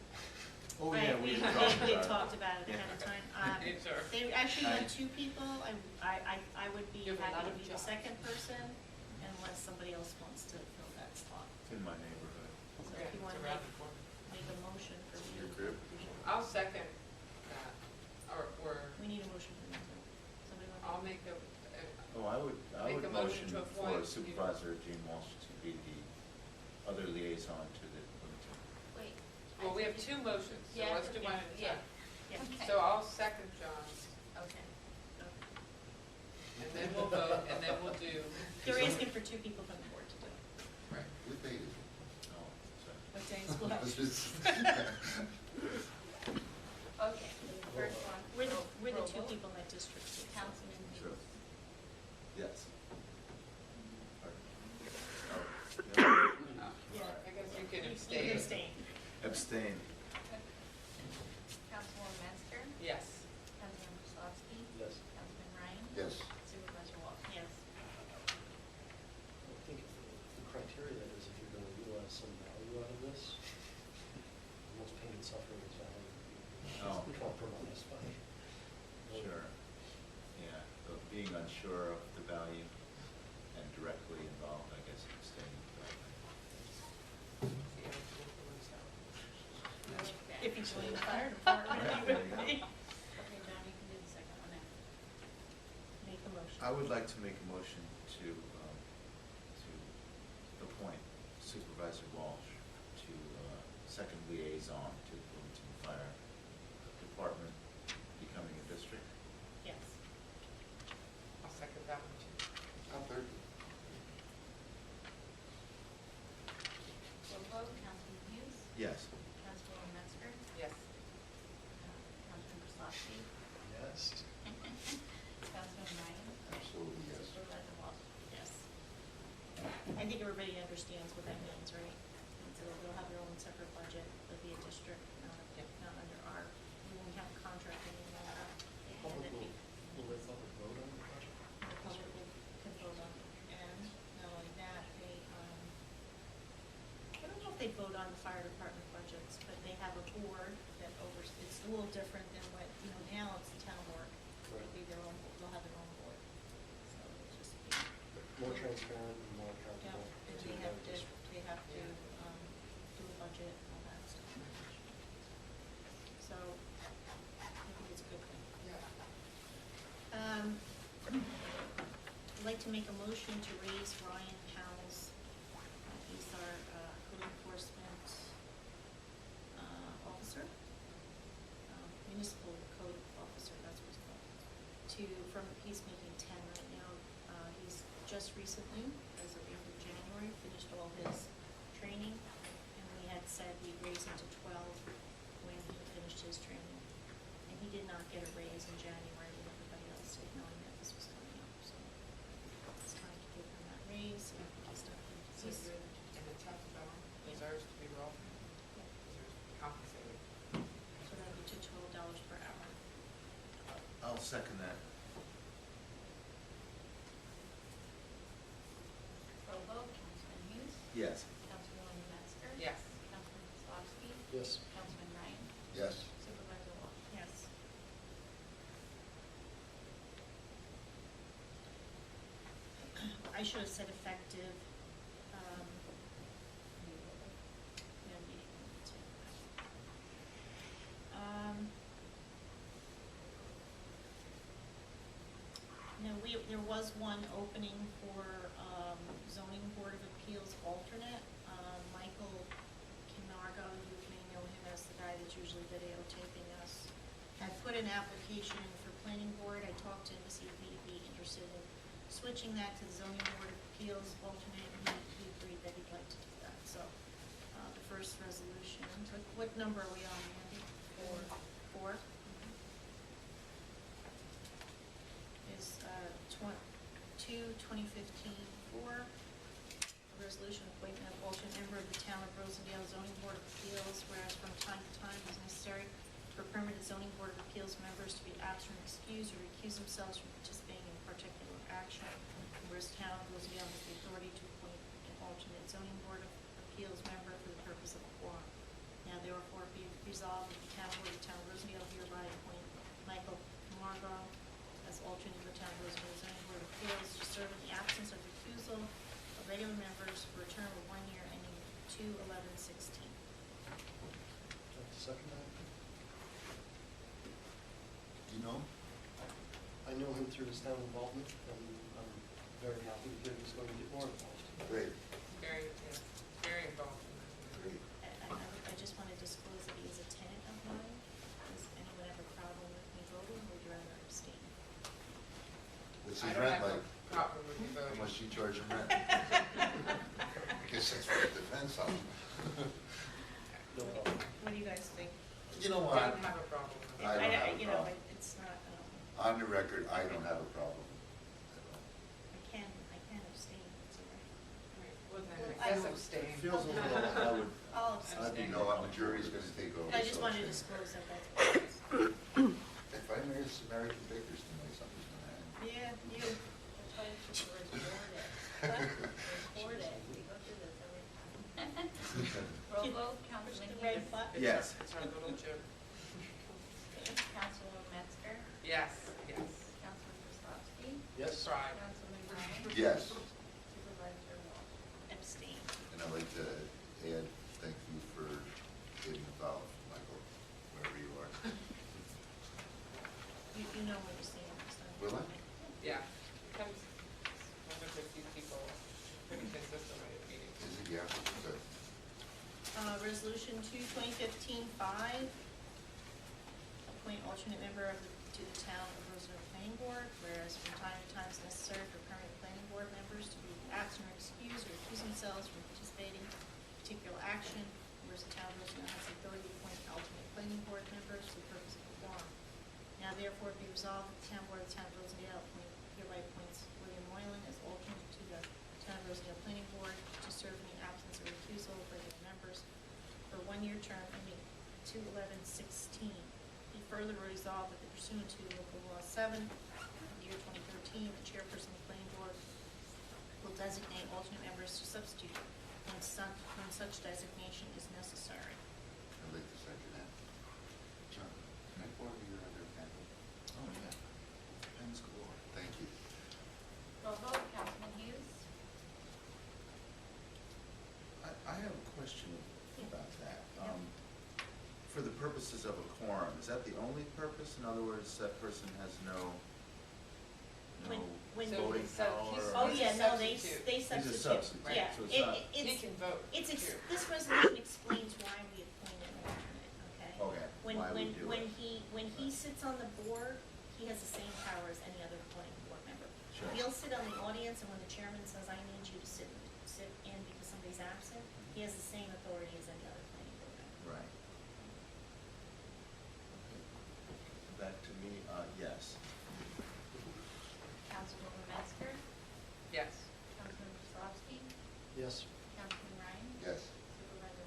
Oh, Right, yeah, we we talked talked about it. about it ahead of time. Sure. They actually went two people. I would be You have a lot happy to of be the jobs. second person unless somebody else wants to fill that slot. It's in my neighborhood. So Yeah, if you want it's to around the corner. make a motion for me. Your group? I'll second that, or We need a motion for me. Somebody want to? I'll make a, Oh, I would Make a motion motion to for appoint- Supervisor Gene Walsh to be the other liaison to the Bloomington. Wait. well, we have two motions, so Yeah, let's do okay, one at a yeah. time. Yeah. Okay. So I'll second John's, Okay. and then we'll vote, and then we'll do, They're asking for two people from the board to do it. right. We paid it. Oh, sorry. What days will have? Okay, the first one. We're the roll two vote. people in that district. too, so. Councilman Sure. Hughes, Yes. Yeah. I guess you can You abstain. can abstain. Abstain. Councilwoman Metzger, Yes. Councilman Kozlowski, Yes. Councilman Ryan, Yes. Supervisor Walsh. Yes. I think the criteria that is if you're going to utilize some value out of this, the most pain and suffering is value. Oh. Compromised by. Sure. Yeah, but being unsure of the value and directly involved, I guess, abstaining. See how it's influenced out. If you join the fire department, you would be. Okay, John, you can do the second one now. Make a motion. I would like to make a motion to appoint Supervisor Walsh to second liaison to the Bloomington Fire Department becoming a district. Yes. I'll second that one too. I'll third. Roll call, Councilman Hughes, Yes. Councilwoman Metzger, Yes. Councilman Kozlowski, Yes. Councilman Ryan, Absolutely, yes. Supervisor Walsh. Yes. I think everybody understands what that means, right? And so they'll have their own separate budget, they'll be a district, not under our, we won't have a contract anymore. And Public then will the public vote on the project? the public will can vote on it. And not only that, they, I don't know if they vote on the fire department budgets, but they have a board that it's a little different than what, now it's the town board. Right. They'll be their own, they'll have their own board. So it's just, More transparent and more yeah, accountable. and to they the have to, district. do a budget and all that stuff. So, I think it's a good thing. I'd like to make a motion to raise Ryan Powell's, he's our code enforcement officer, municipal code officer, that's what it's called, from peacemaking 10 right now. He's just recently, as of the end of January, finished all his training, and we had said we'd raise him to 12 when he finished his training. And he did not get a raise in January with everybody else did, knowing that this was coming up, so it's time to give him that raise. And he's done, he's deserves to be rolled, deserves to be compensated. So that would be to $12 per hour. I'll second that. Roll vote, Councilman Hughes. Yes. Councilwoman Metzger. Yes. Councilman Kozlowski. Yes. Councilman Ryan. Yes. Supervisor Walsh. Yes. I should have said effective, yeah, meeting minutes, yeah. No, there was one opening for, zoning board of appeals alternate. Michael Camargo, you may know him as the guy that's usually videotaping us, had put an application in for planning board. I talked to him to see if he'd be interested in switching that to the zoning board of appeals alternate, and he agreed that he'd like to do that. So, the first resolution, what number are we on, Andy? Four? Is, 2015-4, a resolution appointment of alternate member of the town of Rosendale zoning board of appeals, whereas from time to time it is necessary for permanent zoning board of appeals members to be absent or excused or recuse themselves from participating in particular action, whereas town of Rosendale has the authority to appoint an alternate zoning board of appeals member for the purpose of a quorum. Now therefore be resolved that the town board of the town of Rosendale hereby appoint Michael Camargo as alternate for town of Rosendale zoning board of appeals to serve in the absence of recusal of regular members for a term of 1 year ending 2/11/16. Second that? Do you know? I know him through his town involvement, and I'm very happy to hear he's going to get more involved. Great, Very, yeah, very involved in this. great. I just want to disclose that he is a tenant of mine. Does anyone have a problem with me voting, or would you rather abstain? What's I his don't rent have like? a problem with you How voting. much do you charge him rent? I guess that's for the defense of him. No problem. What do you guys think? You know I what? don't have a problem with I it. don't have a You know, problem. it's not, On the record, I don't have a problem. I can abstain, it's all right. Right, well, then Well, I guess I- abstain. It feels a little, I would, I'll I abstain. know what majority's gonna take over. I just so wanted to it's- disclose that that's what it is. If I marry some American Vickers tonight, something's gonna happen. Yeah, you. That's why it's just record it. We go through this every time. Roll vote, Push Councilman the red Hughes. button. Yes. It's our little joke. Councilwoman Metzger. Yes, yes. Councilman Kozlowski. Yes? Try. Councilman Ryan. Yes, Supervisor Walsh. Abstain. and I'd like to add, thank you for getting involved, Michael, wherever you are. You know what you're saying next time. Will I? Yeah. Comes, one of the few people pretty consistently at meetings. Is it, yeah, good. Resolution 2015-5, appoint alternate member to the town of Rosendale Planning Board, whereas from time to time it's necessary for permanent planning board members to be absent or excused or recuse themselves from participating in particular action, whereas the town of Rosendale has the authority to appoint alternate planning board members for the purpose of a quorum. Now therefore be resolved that the town board of the town of Rosendale hereby appoints William Moylan as alternate to the town of Rosendale Planning Board to serve in the absence of recusal of regular members for a 1 year term ending 2/11/16. Be further resolved that pursuant to local law 7 of the year 2013, the chairperson of the planning board will designate alternate members to substitute when such designation is necessary. I'd like to second that. John, can I borrow your other pen? Oh, yeah. Penn's galore. Thank you. Roll vote, Councilman Hughes. I have a question about that. Yep. For the purposes of a quorum, is that the only purpose? In other words, that person has no When- voting So he's- power? Oh, He's a yeah, no, they substitute. substitute. He's a substitute, Yeah, so it's not- He can vote, too. this resolution explains why we appoint an alternate, okay? Okay, why we do it. When he sits on the board, he has the same power as any other planning board member. Sure. He'll sit on the audience, and when the chairman says, I need you to sit in because somebody's absent, he has the same authority as any other planning board member. Right. Back to me, yes. Councilwoman Metzger. Yes. Councilman Kozlowski. Yes? Councilman Ryan. Yes. Supervisor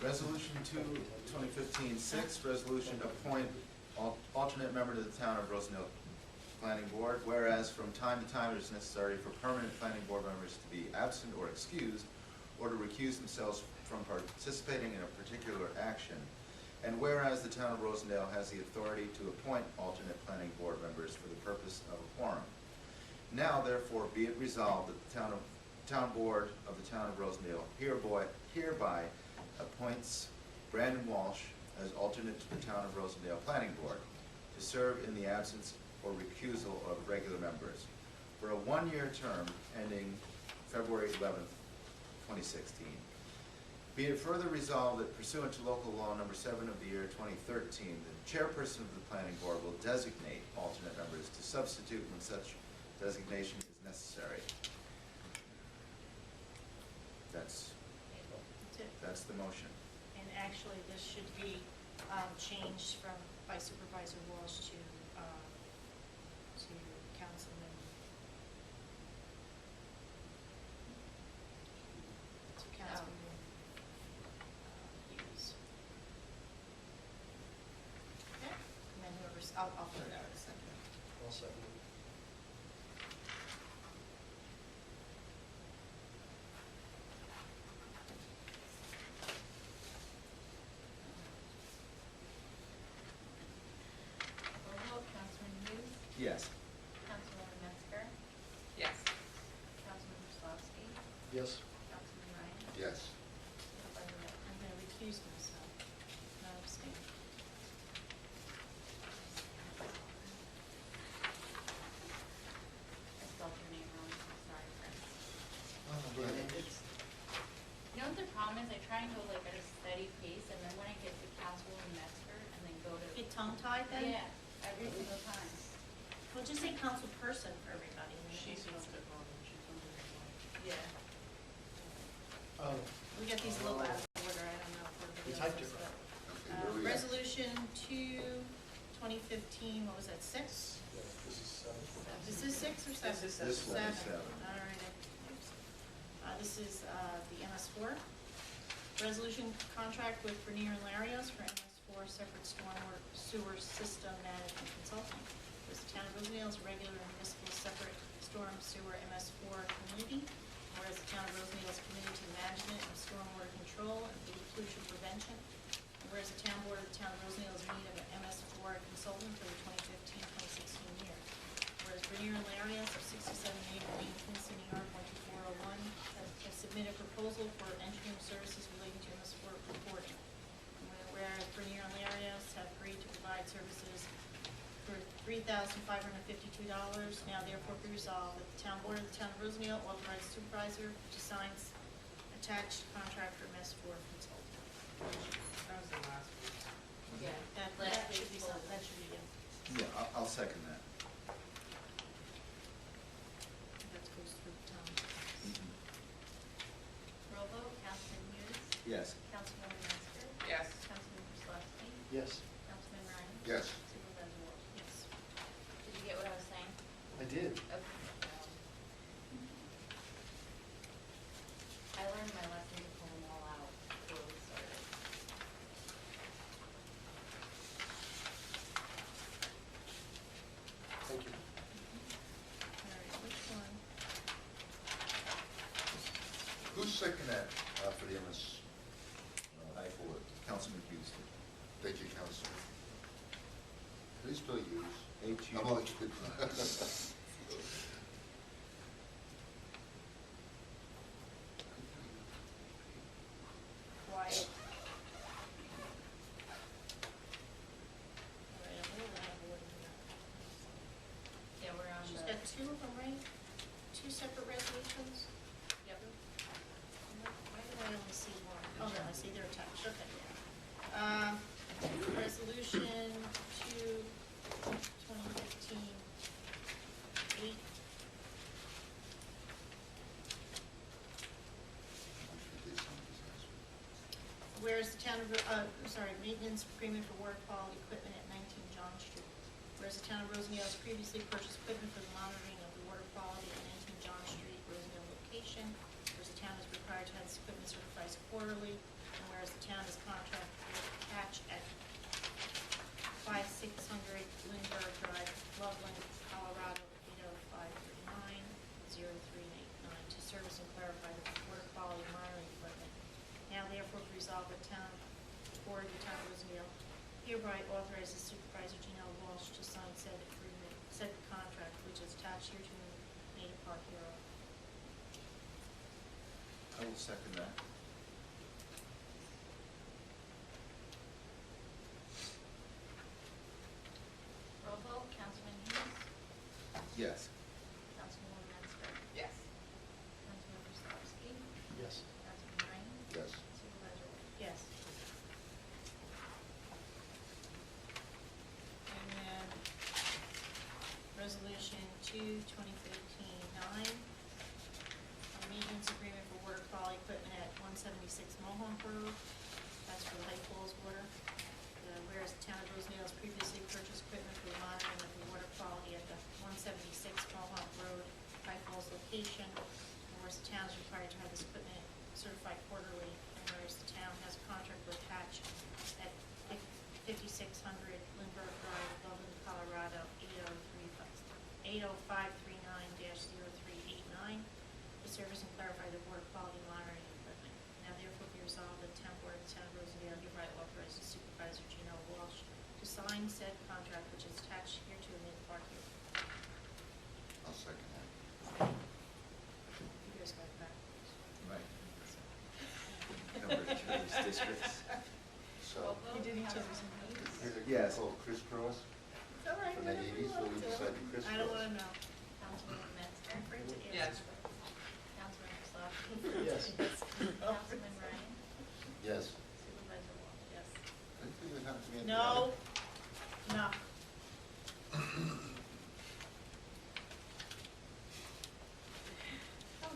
Resolution 2015-6, resolution to appoint alternate member to the Town of Rosendale Planning Board, whereas from time to time it is necessary for permanent planning board members to be absent or excused, or to recuse themselves from participating in a particular action, and whereas the Town of Rosendale has the authority to appoint alternate planning board members for the purpose of a quorum. Now therefore be it resolved that the Town Board of the Town of Rosendale hereby appoints Brandon Walsh as alternate to the Town of Rosendale Planning Board to serve in the absence or recusal of regular members for a one-year term ending February 11th, 2016. Be it further resolved that pursuant to local law number 7 of the year 2013, the chairperson of the planning board will designate alternate members to substitute when such designation is necessary. That's the motion. And actually, this should be changed from by Supervisor Walsh to Councilman. To Councilman Hughes. Okay, and then whoever's, I'll put it out in a second. I'll second it. Roll call, Councilman Hughes, Yes. Councilwoman Metzger, Yes. Councilman Kozlowski, Yes. Councilman Ryan, Yes. Supervisor Witt. I'm going to recuse myself, not abstain. I spelled your name wrong, I'm sorry, Chris. It's You know what the problem is? I try and go like at a steady pace, and then when I get to Councilwoman Metzger, and then go to. Get tongue-tied then? Yeah, every single time. Well, just say council person for everybody. and then She's we'll- supposed to wrong, she's under the line. Yeah, Oh, we got these a little out of order, I don't know if we're. We typed it right. Okay, where we at? Resolution 2/2015, what was that, 6? yeah, this is seven. Is this 6 or 7? This is This one is 7. All right. This is the MS4. Resolution contract with Brinnier Larios for MS4 separate storm sewer system management consulting. Whereas the Town of Rosendale is a regular and municipal separate storm sewer MS4 community. Whereas the Town of Rosendale is committed to the management of stormwater control and pollution prevention. And whereas the Town Board of the Town of Rosendale is in need of an MS4 consultant for the 2015-2016 year. Whereas Brinnier Larios of 67 Maple Lane, Kinston, New York, 12401, has submitted a proposal for engineering services relating to MS4 reporting. And whereas Brinnier Larios have agreed to provide services for $3,552, now therefore be resolved that the Town Board of the Town of Rosendale authorize Supervisor to sign attached contract for MS4 consultant. That was the last one. Yeah. That should be something, that should be, Yeah, I'll second that. that goes through the town. Roll vote, Councilman Hughes, Yes. Councilwoman Metzger, Yes. Councilman Kozlowski, Yes, Councilman Ryan. Yes. Supervisor Walsh. Yes. Did you get what I was saying? I did. Okay. I learned my lesson to pull them all out before we started. Thank you. All right, which one? Who's second that for the MS? I forward. Councilman Hughes. Thank you, Councilman. How do you spell Hughes? H-U. I'm only kidding. Quiet. All right, I'm really out of order here. Yeah, we're on She's the. got 2 of them, right? 2 separate resolutions? Yep. Why did I only see one? Oh, no, I see they're attached, okay. Resolution 2/2015-8. Whereas the town of, maintenance agreement for water quality equipment at 19 John Street. Whereas the town of Rosendale has previously purchased equipment for the monitoring of the water quality at 19 John Street, Rosendale location. Whereas the town is required to have this equipment certified quarterly. And whereas the town is Town Board of the Town of Rosendale hereby authorizes Supervisor Janelle Walsh to sign said agreement, said contract, which is attached here to the native park hero. I will second that. Roll call, Councilman Hughes, Yes. Councilwoman Metzger, Yes. Councilmember Slawski, Yes. Councilman Ryan, Yes. Supervisor Walsh. Yes. And then, resolution 2/2015-9, a maintenance agreement for water quality equipment at 176 Mohonk Road. That's for Lake Falls water. Whereas the town of Rosendale has previously purchased equipment for the monitoring of the water quality at the 176 Mohonk Road, Lake Falls location. And whereas the town is required to have this equipment certified quarterly, and whereas the town has a contract with Hach at 5600 Lindbergh Drive, Loveland, Colorado, 80539-0389, to service and clarify the water quality monitoring equipment. Now therefore be resolved that the town board of the town of Rosendale hereby authorizes Supervisor Janelle Walsh to sign said contract, which is attached here to the park here. I'll second that. You guys got it backwards. Right. Number of trees, districts. So, Roll call, You did each other's Councilman names. Hughes, here's a Yes. called crisscross. It's all right, From the whatever you 80s, so want we to. decided to crisscross. I don't want to know. Councilwoman Metzger, I'm afraid to ask. Yes. Councilmember Slawski, Yes. Councilman Ryan, Yes. Supervisor Walsh. Yes. I think it would have to be at the No, end. no.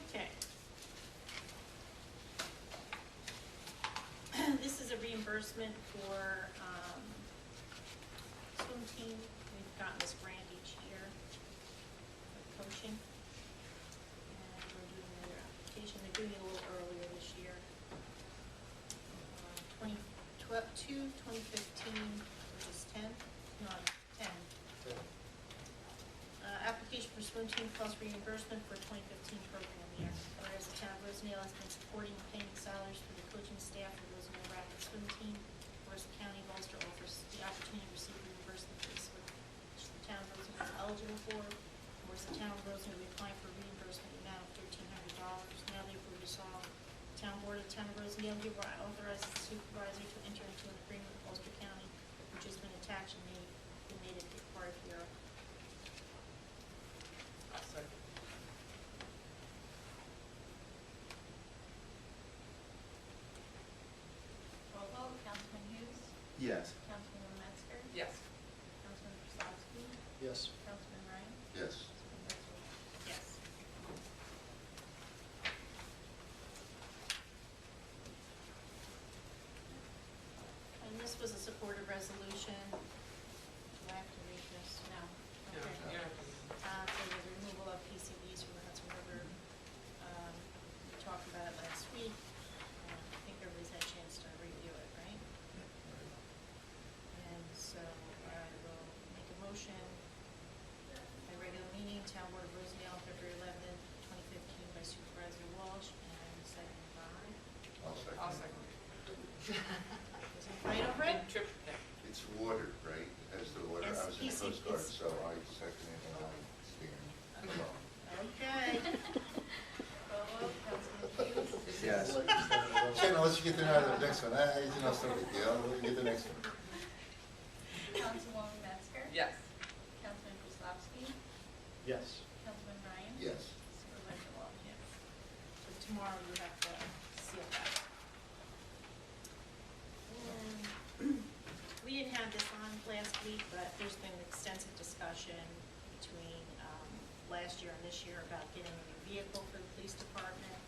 Okay. This is a reimbursement for, swim team. We've gotten this grant each year for coaching. And we're doing another application. They're doing it a little earlier this year. 2015, which is 10, no, 10. Application for swim team plus reimbursement for 2015 program year. Whereas the town of Rosendale has been supporting and paying salaries for the coaching staff of the Rosendale Rapid Swim Team, whereas the county of Ulster offers the opportunity to receive reimbursement for this, which the town of Rosendale is eligible for. Whereas the town of Rosendale will be applying for reimbursement in the amount of $1,300. Now therefore resolved, the town board of the town of Rosendale hereby authorizes the supervisor to enter into an agreement with Ulster County, which has been attached and made it part of your. I'll second. Roll call, Councilman Hughes, Yes. Councilwoman Metzger, Yes. Councilmember Slawski, Yes. Councilman Ryan, Yes. Supervisor Walsh. Yes. And this was a supportive resolution. Do I have to read this? No. No, Okay. you don't have to. For the removal of PCBs from the Hudson River. We talked about it last week. I think everybody's had a chance to review it, right? And so I will make a motion. A regular meeting, Town Board of Rosendale, February 11th, 2015, by Supervisor Walsh, and seconded by, I'll second. I'll second. was it right over it? And trip, yeah. It's water, right? It has the water. Yes, I was in the Coast Guard, it's- so I second it and I stand alone. Okay. Roll call, Councilman Hughes, Yes. Jen, let's get to the next one. It's no big deal. We'll get the next one. Councilwoman Metzger, Yes. Councilmember Slawski, Yes. Councilman Ryan, Yes. Supervisor Walsh. Yes. So tomorrow you have to seal that. And we didn't have this on last week, but there's been extensive discussion between last year and this year about getting a new vehicle for the police department.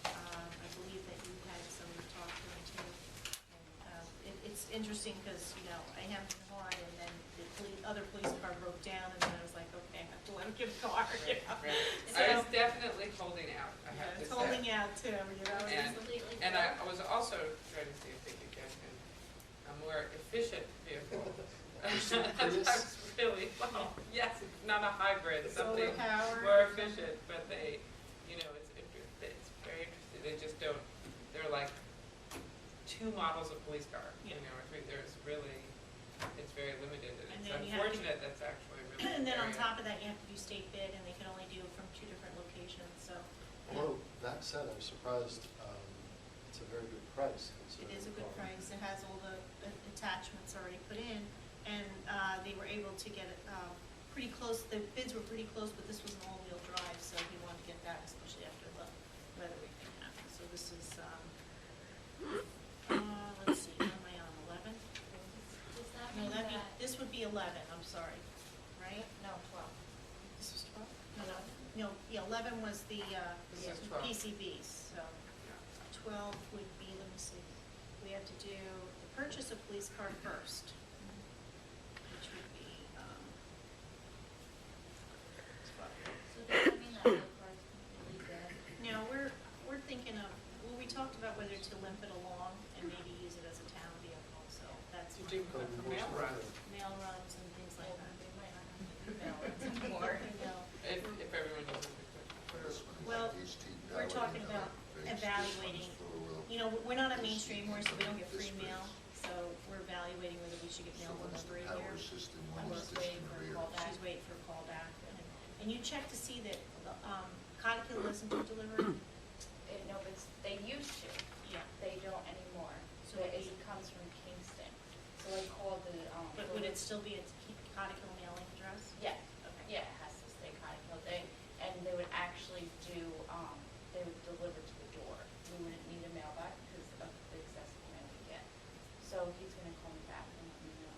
I believe that you had somebody talk to them too. And it's interesting because, I have the horn and then the other police car broke down and then I was like, okay, I have to let him get a car. Right. So- I was definitely holding out, I have to It's say. holding out too, And- Completely. And I was also trying to see if they could get him a more efficient vehicle. Prius? That's really, well, yes, not a hybrid, something Solar power. more efficient, but it's very interesting, they just don't, they're like 2 models of police car, you Yeah. know, I think there's really, it's very limited, and And it's then you have to- unfortunate that's actually really And then on area. top of that, you have to do state bid, and they can only do it from 2 different locations, so. Although, that said, I'm surprised, it's a very good price. It considering is a the good car. price, it has all the attachments already put in, and they were able to get it pretty close, the bids were pretty close, but this was an all-wheel drive, so he wanted to get that, especially after the weather we had. So this is, let's see, what am I on, 11? Does that No, mean that'd be, that, this would be 11, I'm sorry, right? no, 12. This was 12? No, yeah, 11 was the This is 12. PCBs, so 12 would be, let me see, we have to do the purchase of police car first, which would be, So does that mean that the car's completely dead? no, we're thinking of, well, we talked about whether to limp it along and maybe use it as a town vehicle, so that's To do Code for mail enforcement. runs, mail runs and things like Well, that. they might not have to do mail runs anymore. You know, if everyone doesn't do it. This one is Well, HT we're powered, talking you know, about this one's evaluating, four-wheel. you know, we're not on Main Street anymore, so we don't get This free mail, brings- so we're evaluating whether we should get So mail one's delivery the here. power system, I'm one is just disc waiting and for a rear. call back. She's waiting for a call back, and you check to see that, Cottonkill doesn't do delivery? No, but they used to, Yeah, they don't anymore. So So it- it comes from Kingston. So I called the, but would it still be a Cottonkill mailing address? Yeah, Okay. yeah, it has to stay Cottonkill. And they would actually do, they would deliver to the door. We wouldn't need a mailbox because of the excessive mail we get. So he's gonna call me back and let me know.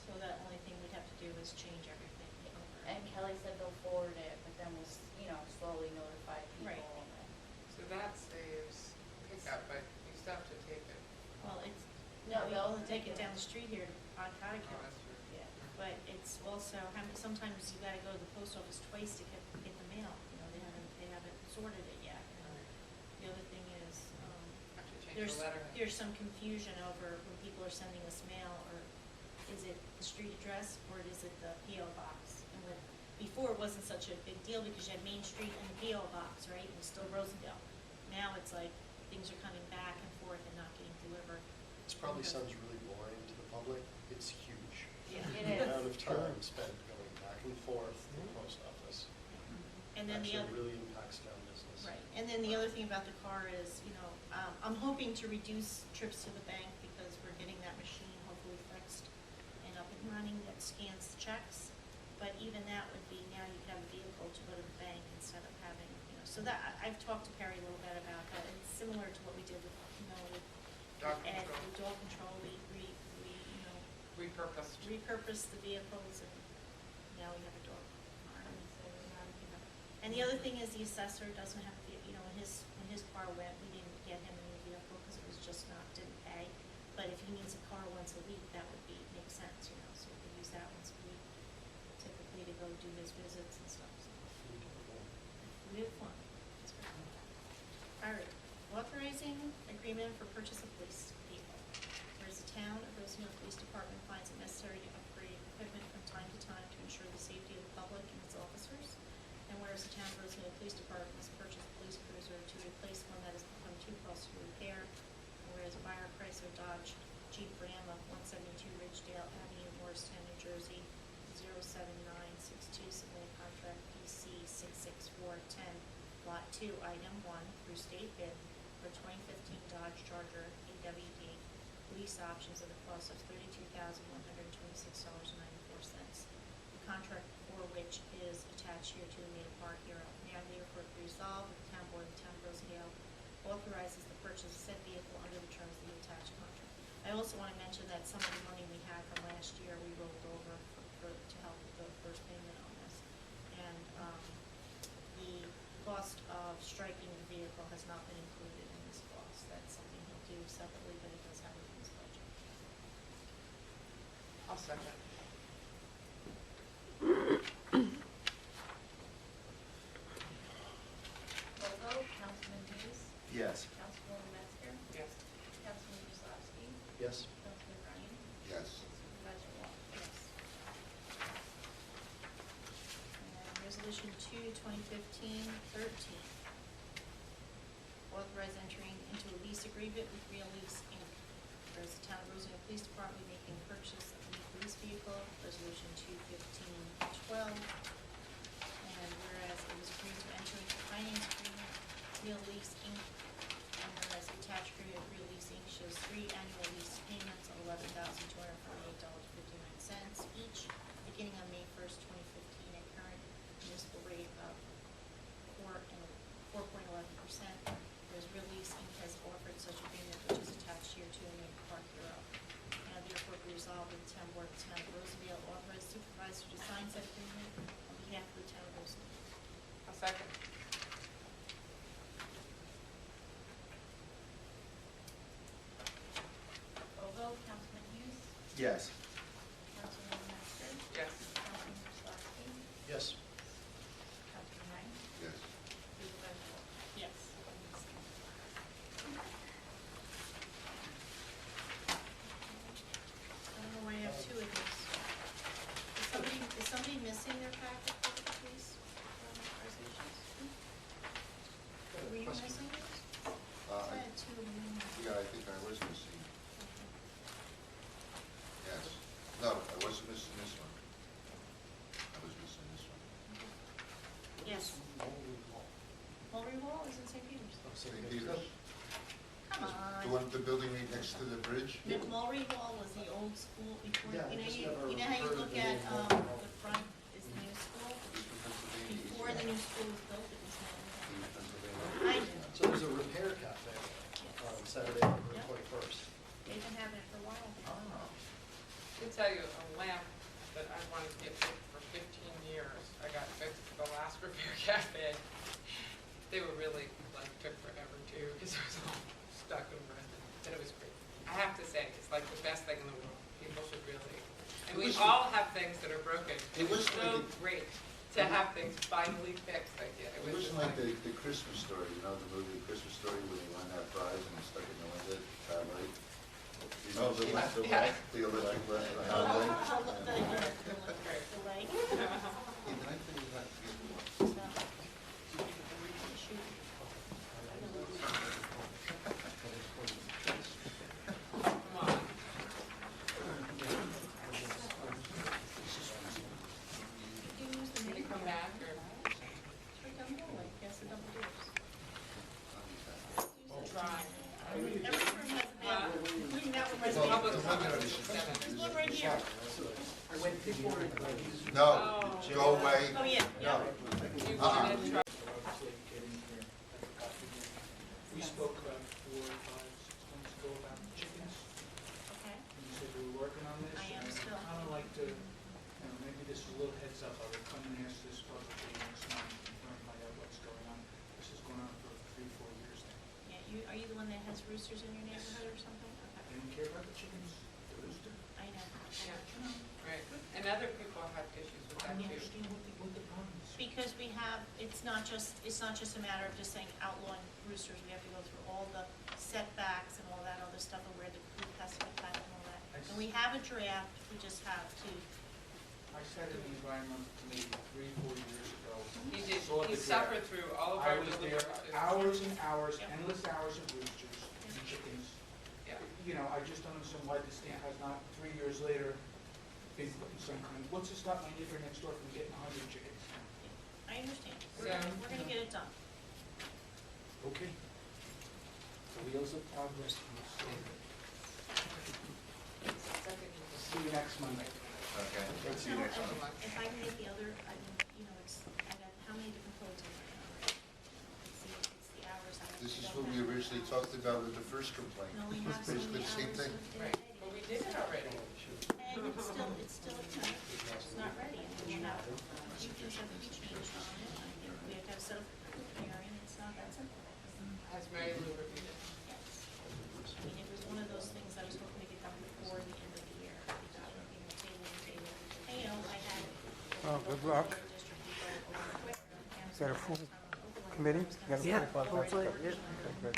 So the only thing we'd have to do is change everything over. And Kelly said they'll forward it, but then we'll, slowly notify people. Right. and- So that saves pickup, but you still have to take it. Well, it's, No, no, we they'll only take it take it. down the street here on Oh, Cottonkill. that's true. Yeah. But it's also, sometimes you gotta go to the post office twice to get the mail, you know, they haven't sorted it yet. And the other thing is, Have to change there's, the letterhead. there's some confusion over when people are sending us mail, or is it the street address, or is it the PO box? And before, it wasn't such a big deal, because you had Main Street and the PO box, right, and still Rosendale. Now it's like, things are coming back and forth and not getting delivered. This probably sounds really boring to the public. It's huge. Yeah. It The is. amount of time spent going back and forth to the post office And then the other. actually really impacts town business. Right, and then the other thing about the car is, you know, I'm hoping to reduce trips to the bank because we're getting that machine hopefully fixed and up and running that scans the checks. But even that would be, now you could have a vehicle to go to the bank instead of having, you know, so that, I've talked to Perry a little bit about that, and it's similar to what we did with, you know, with Dog Ed, control. with dog control, we, you know, Repurposed. repurposed the vehicles, and now we have a dog. And so we have- And the other thing is the assessor doesn't have, you know, when his car went, we didn't get him a new vehicle because it was just not, didn't pay. But if he needs a car once a week, that would make sense, you know, so we could use that once a week typically to go do his visits and stuff, so. We have fun. It's great. All right, authorizing agreement for purchase of police vehicle. Whereas the town of Rosendale Police Department finds it necessary to upgrade equipment from time to time to ensure the safety of the public and its officers. And whereas the town of Rosendale Police Department must purchase a police cruiser to replace one that has become too costly to repair. And whereas Meyer Chrysler Dodge Jeep Ram of 172 Ridgedale Avenue, Morristown, New Jersey, 07962, submitted contract PC 66410, Lot 2, Item 1, through state bid for 2015 Dodge Charger AWD, lease options at a cost of $32,126.94. The contract for which is attached here to the made part hereof. Now therefore be resolved that the town board of the town of Rosendale authorizes the purchase of said vehicle under the terms of the attached contract. I also want to mention that some of the money we had from last year, we rolled over to help with the first payment on this. And the cost of striking the vehicle has not been included in this cost. That's something he'll do separately, but it does have it in his budget. I'll second. Roll call, Councilman Hughes, Yes. Councilwoman Metzger, Yes. Councilman Kozlowski, Yes. Councilman Ryan, Yes. Supervisor Walsh. Yes. And Resolution 2, 2015-13. Authorize entering into a lease agreement with Real Lease Inc. whereas the town of Rosendale Police Department will be making purchase of a new police vehicle, resolution 21512. And whereas it was agreed to enter into a finance agreement, Real Lease Inc. And whereas the attached agreement of Real Lease Inc. shows 3 annual lease payments of $11,248.59 each, beginning on May 1st, 2015, at current municipal rate of 4.11%. Whereas Real Lease Inc. has offered such agreement, which is attached here to and made part hereof. Now therefore be resolved that the town board of the town of Rosendale authorize supervisor to sign such agreement on behalf of the town of Rosendale. A second. Roll vote, Councilman Hughes, Yes. Councilman Nestor, Yes. Councilman Stolarski, Yes. Councilman Wright, Yes. Supervisor Walsh. Yes. I don't know why you have two of these. Is somebody missing their packet for the police authorizations? Were you missing it? I had two of them. Yeah, I think I was missing. Yes. No, I wasn't missing this one. I was missing this one. Yes. Mulberry Wall is in St. Peter's. St. Peter's. Come The on. one, the building right next to the bridge? Mulberry Wall was the old school before, Yeah, you know, just you never know how you heard look the at, name Mulberry Wall. the front is the new school? Eastern Pennsylvania. Before the new school was built, it was Mulberry East Pennsylvania. Wall. I know. So there's a repair cafe on Saturday, November Yeah. 21st. They've been having it for a while. Oh. I can tell you a lamp that I wanted to get fixed for 15 years, I got fixed at the last repair cafe. They were really, like, took forever too, because it was all stuck and rusted, but it was great. I have to say, it's like the best thing in the world. People should really, and we It was- all have things that are broken. It was so like great to have things finally fixed like it. It wasn't like the Christmas Story, you know, the movie Christmas Story, when they won that prize and it's stuck in the window, right? Oh, the light. light. Yeah. The electric light. The light. Did I finish that? Come on. Did you use the Can you mini come back or? It's right down the hallway, yes, the double doors. Try. Every room has a man, including that one right Well, there. Public the comment window is- seven. There's one right here. No, Oh. go away. Oh, yeah, yeah. You wanted to try. We spoke about 4 or 5, 6 months ago about chickens, Okay. and you said you were working on this. I am and still. I'd kind of like to, maybe this is a little heads up, I would come and ask this publicly next month and find out what's going on. This has gone on for 3-4 years now. Yeah, are you the one that has roosters in your neighborhood or something? They Okay. don't care about the chickens, the rooster. I know. Yeah. No. Right, and other people have issues with I that don't too. understand what the problem is. Because we have, it's not just a matter of just saying outlawing roosters, we have to go through all the setbacks and all that other stuff, and where the coop has to be planted and all that. And we have a draft, we just have to, I sat in the environmental committee 3-4 years ago. He did, saw he the suffered draft. through all of I our was there deliberations. hours and hours, Yep. endless hours of roosters and chickens. Yeah. You know, I just don't understand why this thing has not, 3 years later, been put in some kind, what's to stop my neighbor next door from getting 100 chickens? I understand. So- We're gonna get it done. Okay. The wheels of progress move slowly. See you next Monday. Okay, let's see you next No, month. If I can get the other, I mean, you know, I got how many different codes in there already? It's the hours. This is what we originally talked about with the first complaint. No, we It's have so basically many the same hours thing. in Right, but we did it already. And it's still, it's not ready. I mean, you have, a few things have to be changed on it. I think we have to have set up a hearing. It's not that simple. Has Mary Lou reviewed it? Yes. I mean, it was one of those things I was hoping to get done before the end of the year. We got, table. And, you know, I had. Oh, good luck. Is Is that a full committee? You got a Yeah, full- hopefully, yeah. Okay, good.